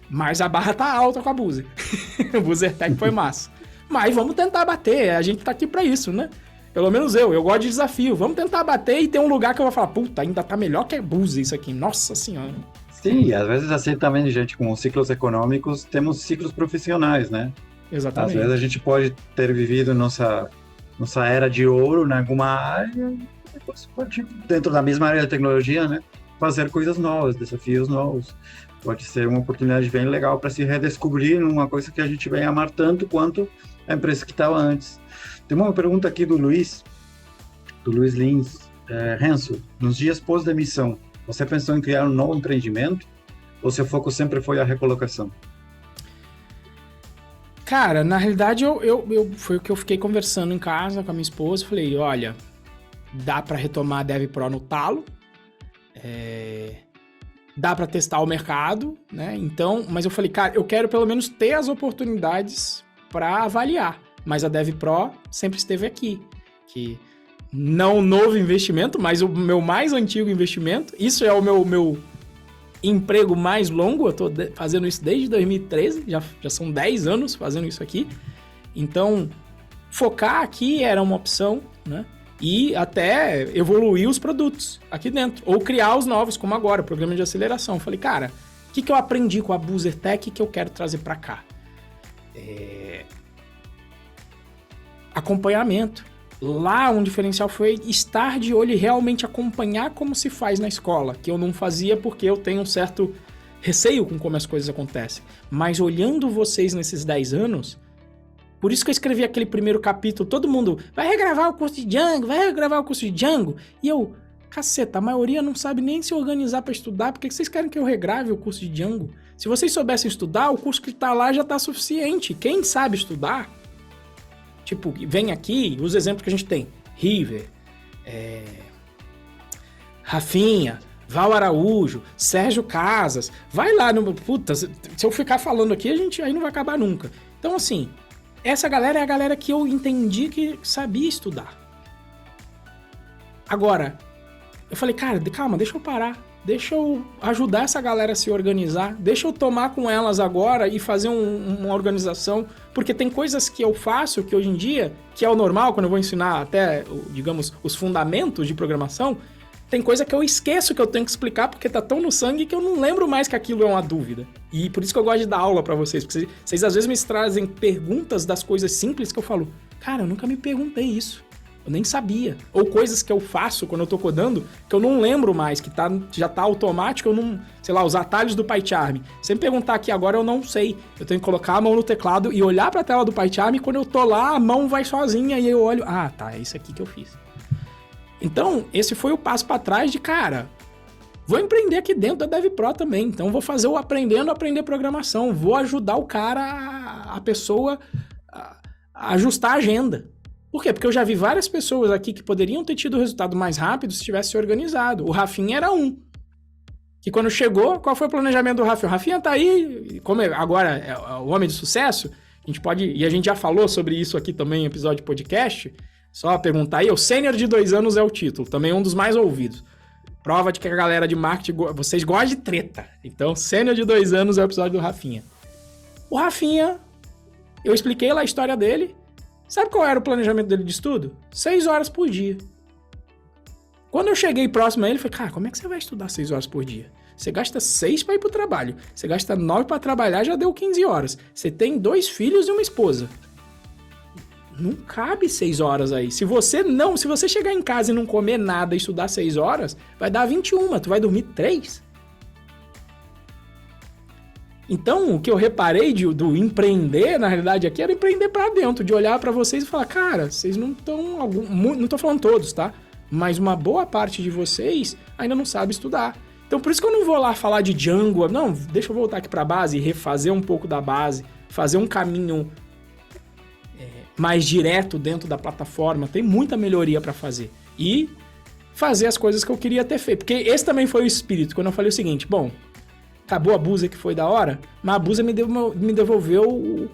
Mas a barra tá alta com a Boozer. O Boozer Tech foi massa. Mas vamos tentar bater, a gente tá aqui pra isso, né? Pelo menos eu gosto de desafio. Vamos tentar bater e ter um lugar que eu vou falar, puta, ainda tá melhor que a Boozer isso aqui, nossa senhora. Sim, às vezes assim também, gente, com ciclos econômicos, temos ciclos profissionais, né? Exatamente. Às vezes a gente pode ter vivido nossa era de ouro em alguma área, e depois pode, dentro da mesma área da tecnologia, né, fazer coisas novas, desafios novos. Pode ser uma oportunidade bem legal para se redescobrir numa coisa que a gente vem amar tanto quanto a empresa que estava antes. Tem uma pergunta aqui do Luiz Lins. Renzo, nos dias pós-demissão, você pensou em criar um novo empreendimento ou seu foco sempre foi a recolocação? Cara, na realidade, foi o que eu fiquei conversando em casa com a minha esposa. Falei, olha, dá para retomar a DevPro no talo, dá para testar o mercado, né? Então, mas eu falei, cara, eu quero pelo menos ter as oportunidades para avaliar. Mas a DevPro sempre esteve aqui, que não um novo investimento, mas o meu mais antigo investimento. Isso é o meu emprego mais longo, eu tô fazendo isso desde 2013, já são 10 anos fazendo isso aqui. Então, focar aqui era uma opção, né? E até evoluir os produtos aqui dentro, ou criar os novos, como agora, o programa de aceleração. Falei, cara, o que eu aprendi com a Boozer Tech que eu quero trazer para cá? Acompanhamento. Lá um diferencial foi estar de olho e realmente acompanhar como se faz na escola, que eu não fazia porque eu tenho um certo receio com como as coisas acontecem. Mas olhando vocês nesses 10 anos, por isso que eu escrevi aquele primeiro capítulo, todo mundo, vai regravar o curso de Django, e eu, caceta, a maioria não sabe nem se organizar para estudar, por que vocês querem que eu regrave o curso de Django? Se vocês soubessem estudar, o curso que tá lá já tá suficiente. Quem sabe estudar, tipo, vem aqui, os exemplos que a gente tem. River, Rafinha, Val Araújo, Sérgio Casas. Vai lá no... Puta, se eu ficar falando aqui, aí não vai acabar nunca. Então, assim, essa galera é a galera que eu entendi que sabia estudar. Agora, eu falei, cara, calma, deixa eu parar. Deixa eu ajudar essa galera a se organizar. Deixa eu tomar com elas agora e fazer uma organização. Porque tem coisas que eu faço que hoje em dia, que é o normal, quando eu vou ensinar até, digamos, os fundamentos de programação, tem coisa que eu esqueço que eu tenho que explicar porque tá tão no sangue que eu não lembro mais que aquilo é uma dúvida. E por isso que eu gosto de dar aula pra vocês. Porque vocês às vezes me trazem perguntas das coisas simples que eu falo, cara, eu nunca me perguntei isso. Eu nem sabia. Ou coisas que eu faço quando eu tô codando, que eu não lembro mais, que já tá automático, eu não... Sei lá, os atalhos do PyCharm. Se me perguntar aqui agora, eu não sei. Eu tenho que colocar a mão no teclado e olhar pra tela do PyCharm, e quando eu tô lá, a mão vai sozinha, e eu olho... Ah, tá, é isso aqui que eu fiz. Então, esse foi o passo pra trás de, cara... Vou empreender aqui dentro da DevPro também. Então, vou fazer o aprender programação. Vou ajudar o cara, a pessoa, a ajustar a agenda. Por quê? Porque eu já vi várias pessoas aqui que poderiam ter tido resultado mais rápido se tivesse se organizado. O Rafinha era um. Que quando chegou, qual foi o planejamento do Rafinha? O Rafinha tá aí, como agora é o homem de sucesso, a gente pode... E a gente já falou sobre isso aqui também em episódio de podcast. Só perguntar aí, o sênior de 2 anos é o título. Também um dos mais ouvidos. Prova de que a galera de marketing, vocês gostam de treta. Então, sênior de 2 anos é o episódio do Rafinha. O Rafinha, eu expliquei lá a história dele. Sabe qual era o planejamento dele de estudo? 6 horas por dia. Quando eu cheguei próximo a ele, eu falei, cara, como é que você vai estudar 6 horas por dia? Você gasta 6 para ir pro trabalho. Você gasta 9 para trabalhar, já deu 15 horas. Você tem 2 filhos e uma esposa. Não cabe 6 horas aí. Se você chegar em casa e não comer nada e estudar 6 horas, vai dar 21. Tu vai dormir 3. Então, o que eu reparei do empreender, na realidade, aqui era empreender para dentro, de olhar para vocês e falar, cara, vocês não estão... Não tô falando todos, tá? Mas uma boa parte de vocês ainda não sabe estudar. Então, por isso que eu não vou lá falar de Django. Não, deixa eu voltar aqui para a base e refazer um pouco da base, fazer um caminho mais direto dentro da plataforma. Tem muita melhoria para fazer. E fazer as coisas que eu queria ter feito. Porque esse também foi o espírito, quando eu falei o seguinte, bom, acabou a Busa, que foi da hora, mas a Busa me devolveu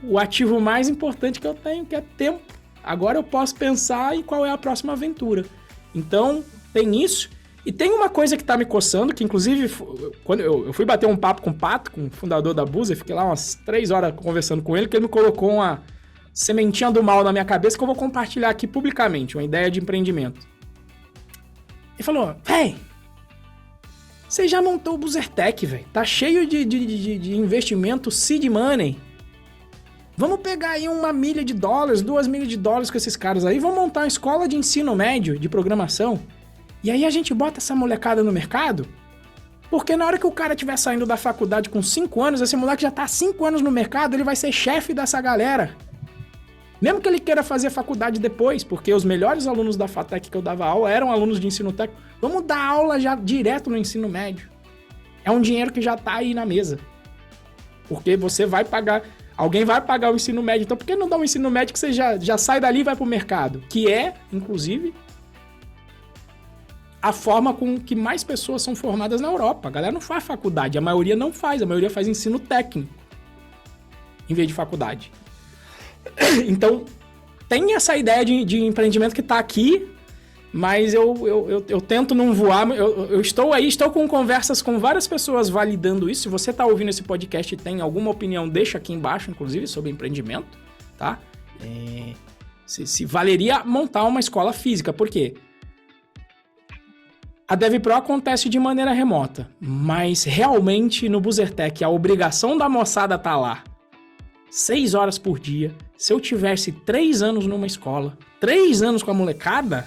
o ativo mais importante que eu tenho, que é tempo. Agora eu posso pensar em qual é a próxima aventura. Então, tem isso. E tem uma coisa que tá me coçando, que inclusive, quando eu fui bater um papo com o Pato, com o fundador da Busa, fiquei lá umas 3 horas conversando com ele, que ele me colocou uma sementinha do mal na minha cabeça que eu vou compartilhar aqui publicamente, uma ideia de empreendimento. Ele falou, véi, você já montou o Busertec, velho. Tá cheio de investimento seed money. Vamos pegar aí $1 milhão, $2 milhões com esses caras aí. Vamos montar uma escola de ensino médio de programação. E aí a gente bota essa molecada no mercado. Porque na hora que o cara estiver saindo da faculdade com 5 anos, esse moleque já tá há 5 anos no mercado, ele vai ser chefe dessa galera. Mesmo que ele queira fazer faculdade depois, porque os melhores alunos da FATEC que eu dava aula eram alunos de ensino técnico. Vamos dar aula já direto no ensino médio. É um dinheiro que já tá aí na mesa. Porque você vai pagar... Alguém vai pagar o ensino médio. Então por que não dá um ensino médio que você já sai dali e vai pro mercado? Que é, inclusive, a forma com que mais pessoas são formadas na Europa. A galera não faz faculdade. A maioria não faz. A maioria faz ensino técnico em vez de faculdade. Então, tem essa ideia de empreendimento que tá aqui, mas eu tento não voar. Eu estou aí, estou com conversas com várias pessoas validando isso. Se você tá ouvindo esse podcast e tem alguma opinião, deixa aqui embaixo, inclusive, sobre empreendimento, tá? Se valeria montar uma escola física. Por quê? A DevPro acontece de maneira remota, mas realmente no Busertec a obrigação da moçada tá lá 6 horas por dia. Se eu tivesse 3 anos numa escola, 3 anos com a molecada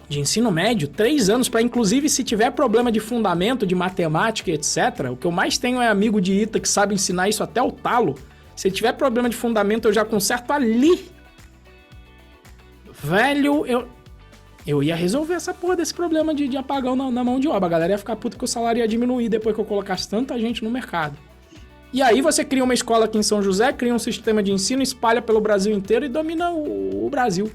de ensino médio, 3 anos para, inclusive, se tiver problema de fundamento, de matemática, etc. O que eu mais tenho é amigo de ITA que sabe ensinar isso até o talo. Se tiver problema de fundamento, eu já conserto ali. Velho, eu ia resolver essa porra desse problema de apagão na mão de obra. A galera ia ficar puta que o salário ia diminuir depois que eu colocasse tanta gente no mercado. E aí você cria uma escola aqui em São José, cria um sistema de ensino, espalha pelo Brasil inteiro e domina o Brasil.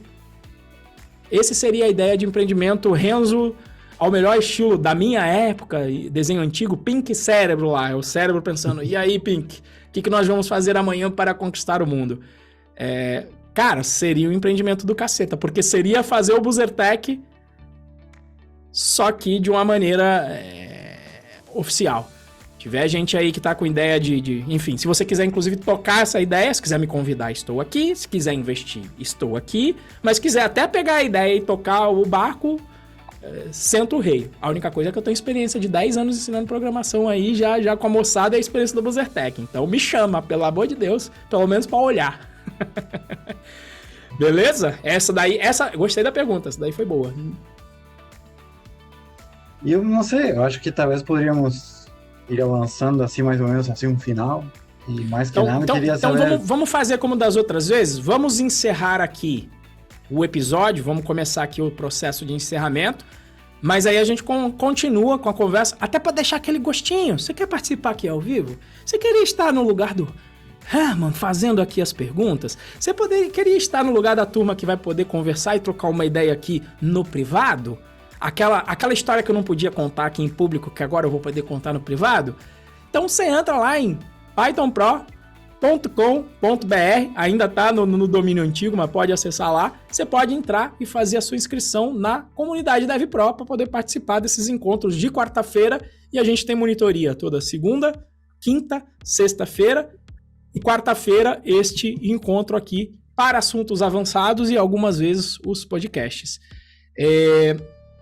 Esse seria a ideia de empreendimento Renzo, ao melhor estilo da minha época, desenho antigo, Pink Cérebro lá. É o cérebro pensando, e aí Pink, o que nós vamos fazer amanhã para conquistar o mundo? Cara, seria um empreendimento do caceta, porque seria fazer o Busertec, só que de uma maneira oficial. Tiver gente aí que tá com ideia enfim, se você quiser inclusive tocar essa ideia, se quiser me convidar, estou aqui. Se quiser investir, estou aqui. Mas se quiser até pegar a ideia e tocar o barco, senta o rei. A única coisa é que eu tenho experiência de 10 anos ensinando programação aí, já com a moçada, é a experiência do Busertec. Então me chama, pelo amor de Deus, pelo menos pra olhar. Beleza? Gostei da pergunta, essa daí foi boa. E eu não sei, eu acho que talvez poderíamos ir avançando assim, mais ou menos assim, um final. E mais que nada, queria saber... Então vamos fazer como das outras vezes? Vamos encerrar aqui o episódio, vamos começar aqui o processo de encerramento, mas aí a gente continua com a conversa, até para deixar aquele gostinho. Você quer participar aqui ao vivo? Você queria estar no lugar do Herman fazendo aqui as perguntas? Você queria estar no lugar da turma que vai poder conversar e trocar uma ideia aqui no privado? Aquela história que eu não podia contar aqui em público, que agora eu vou poder contar no privado? Então você entra lá em Python Pro, ainda está no domínio antigo, mas pode acessar lá. Você pode entrar e fazer a sua inscrição na comunidade DevPro para poder participar desses encontros de quarta-feira. E a gente tem monitoria toda segunda, quinta, sexta-feira e quarta-feira este encontro aqui para assuntos avançados e algumas vezes os podcasts.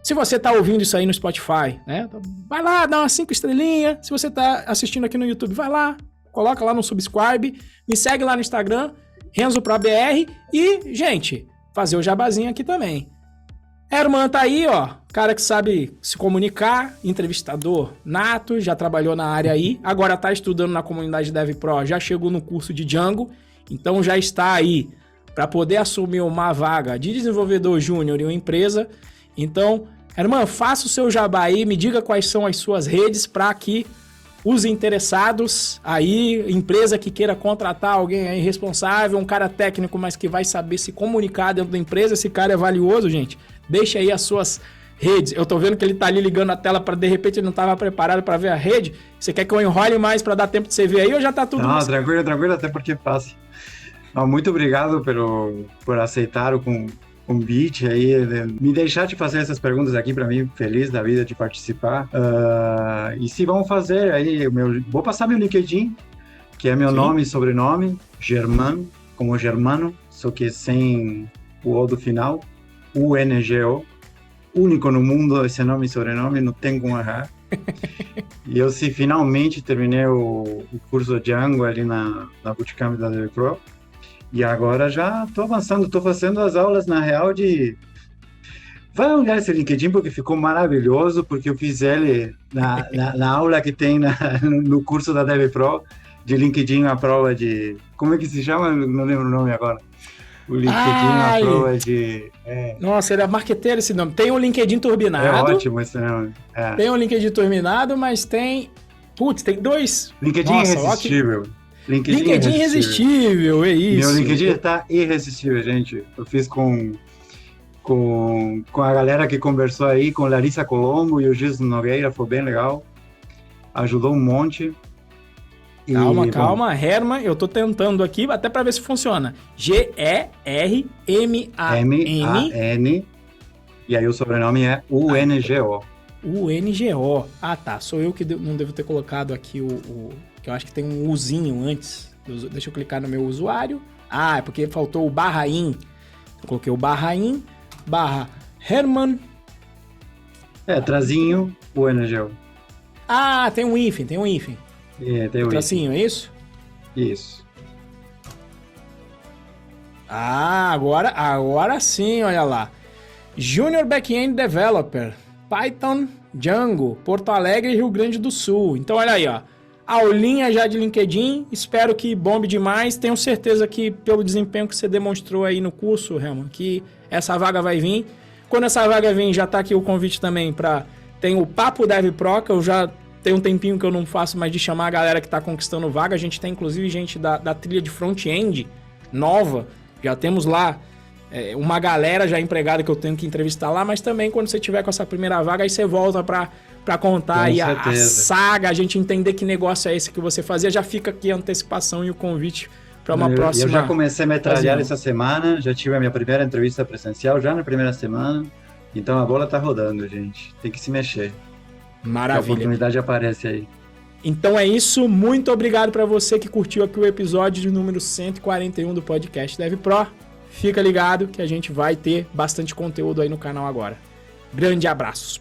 Se você está ouvindo isso aí no Spotify, né, vai lá, dá umas 5 estrelinhas. Se você está assistindo aqui no YouTube, vai lá, coloca lá no subscribe, me segue lá no Instagram, RenzoProBR e, gente, fazer o jabazinho aqui também. Herman tá aí, ó, cara que sabe se comunicar, entrevistador nato, já trabalhou na área aí, agora tá estudando na comunidade DevPro, já chegou no curso de Django, então já está aí para poder assumir uma vaga de desenvolvedor júnior em uma empresa. Então, Herman, faça o seu jabá aí, me diga quais são as suas redes para que os interessados aí, empresa que queira contratar alguém aí responsável, um cara técnico, mas que vai saber se comunicar dentro da empresa, esse cara é valioso, gente. Deixa aí as suas redes. Eu tô vendo que ele tá ali ligando a tela para de repente ele não tava preparado para ver a rede. Você quer que eu enrole mais para dar tempo de você ver aí ou já tá tudo? Não, tranquilo, até porque passa. Muito obrigado por aceitar o convite aí, me deixar de fazer essas perguntas aqui, para mim, feliz da vida de participar. E se vão fazer aí, vou passar meu LinkedIn, que é meu nome e sobrenome, Germano, como Germano, só que sem o O do final, UNGO, único no mundo esse nome e sobrenome, não tem como errar. E eu finalmente terminei o curso de Django ali na Bootcamp da DevPro. E agora já estou avançando, estou fazendo as aulas na real de... Vai olhar esse LinkedIn porque ficou maravilhoso, porque eu fiz ele na aula que tem no curso da DevPro, de LinkedIn, a prova de... Como é que se chama? Não lembro o nome agora. O LinkedIn, a prova de... Nossa, ele é marqueteiro esse nome. Tem um LinkedIn turbinado. É ótimo esse nome. Tem um LinkedIn turbinado, mas tem... Putz, tem 2. LinkedIn irresistível. LinkedIn irresistível, é isso. Meu LinkedIn está irresistível, gente. Eu fiz com a galera que conversou aí, com Larissa Colombo e o Gilson Nogueira, foi bem legal. Ajudou um monte. Calma, Herman, eu tô tentando aqui, até para ver se funciona. German. E aí o sobrenome é UNGO. UNGO. Ah, tá. Sou eu que não devo ter colocado aqui que eu acho que tem um Uzinho antes. Deixa eu clicar no meu usuário. É porque faltou o /in. Eu coloquei o /in, Herman. Trazinho, UNGO. Tem um hífen. Tem um tracinho, é isso? Isso. Agora sim, olha lá. Junior Backend Developer, Python, Django, Porto Alegre e Rio Grande do Sul. Então, olha aí, ó. Aulinha já de LinkedIn, espero que bombe demais. Tenho certeza que pelo desempenho que você demonstrou aí no curso, Herman, que essa vaga vai vir. Quando essa vaga vir, já tá aqui o convite também tem o Papo DevPro, que eu já tenho um tempinho que eu não faço mais de chamar a galera que tá conquistando vaga. A gente tem inclusive gente da trilha de front-end nova. Já temos lá uma galera já empregada que eu tenho que entrevistar lá, mas também quando você tiver com essa primeira vaga, aí você volta para contar aí a saga, a gente entender que negócio é esse que você fazia, já fica aqui a antecipação e o convite para uma próxima. Eu já comecei a metralhar essa semana, já tive a minha primeira entrevista presencial já na primeira semana, então a bola tá rodando, gente, tem que se mexer. Maravilha. A oportunidade aparece aí. Então é isso, muito obrigado para você que curtiu aqui o episódio de número 141 do podcast DevPro. Fica ligado que a gente vai ter bastante conteúdo aí no canal agora. Grande abraço.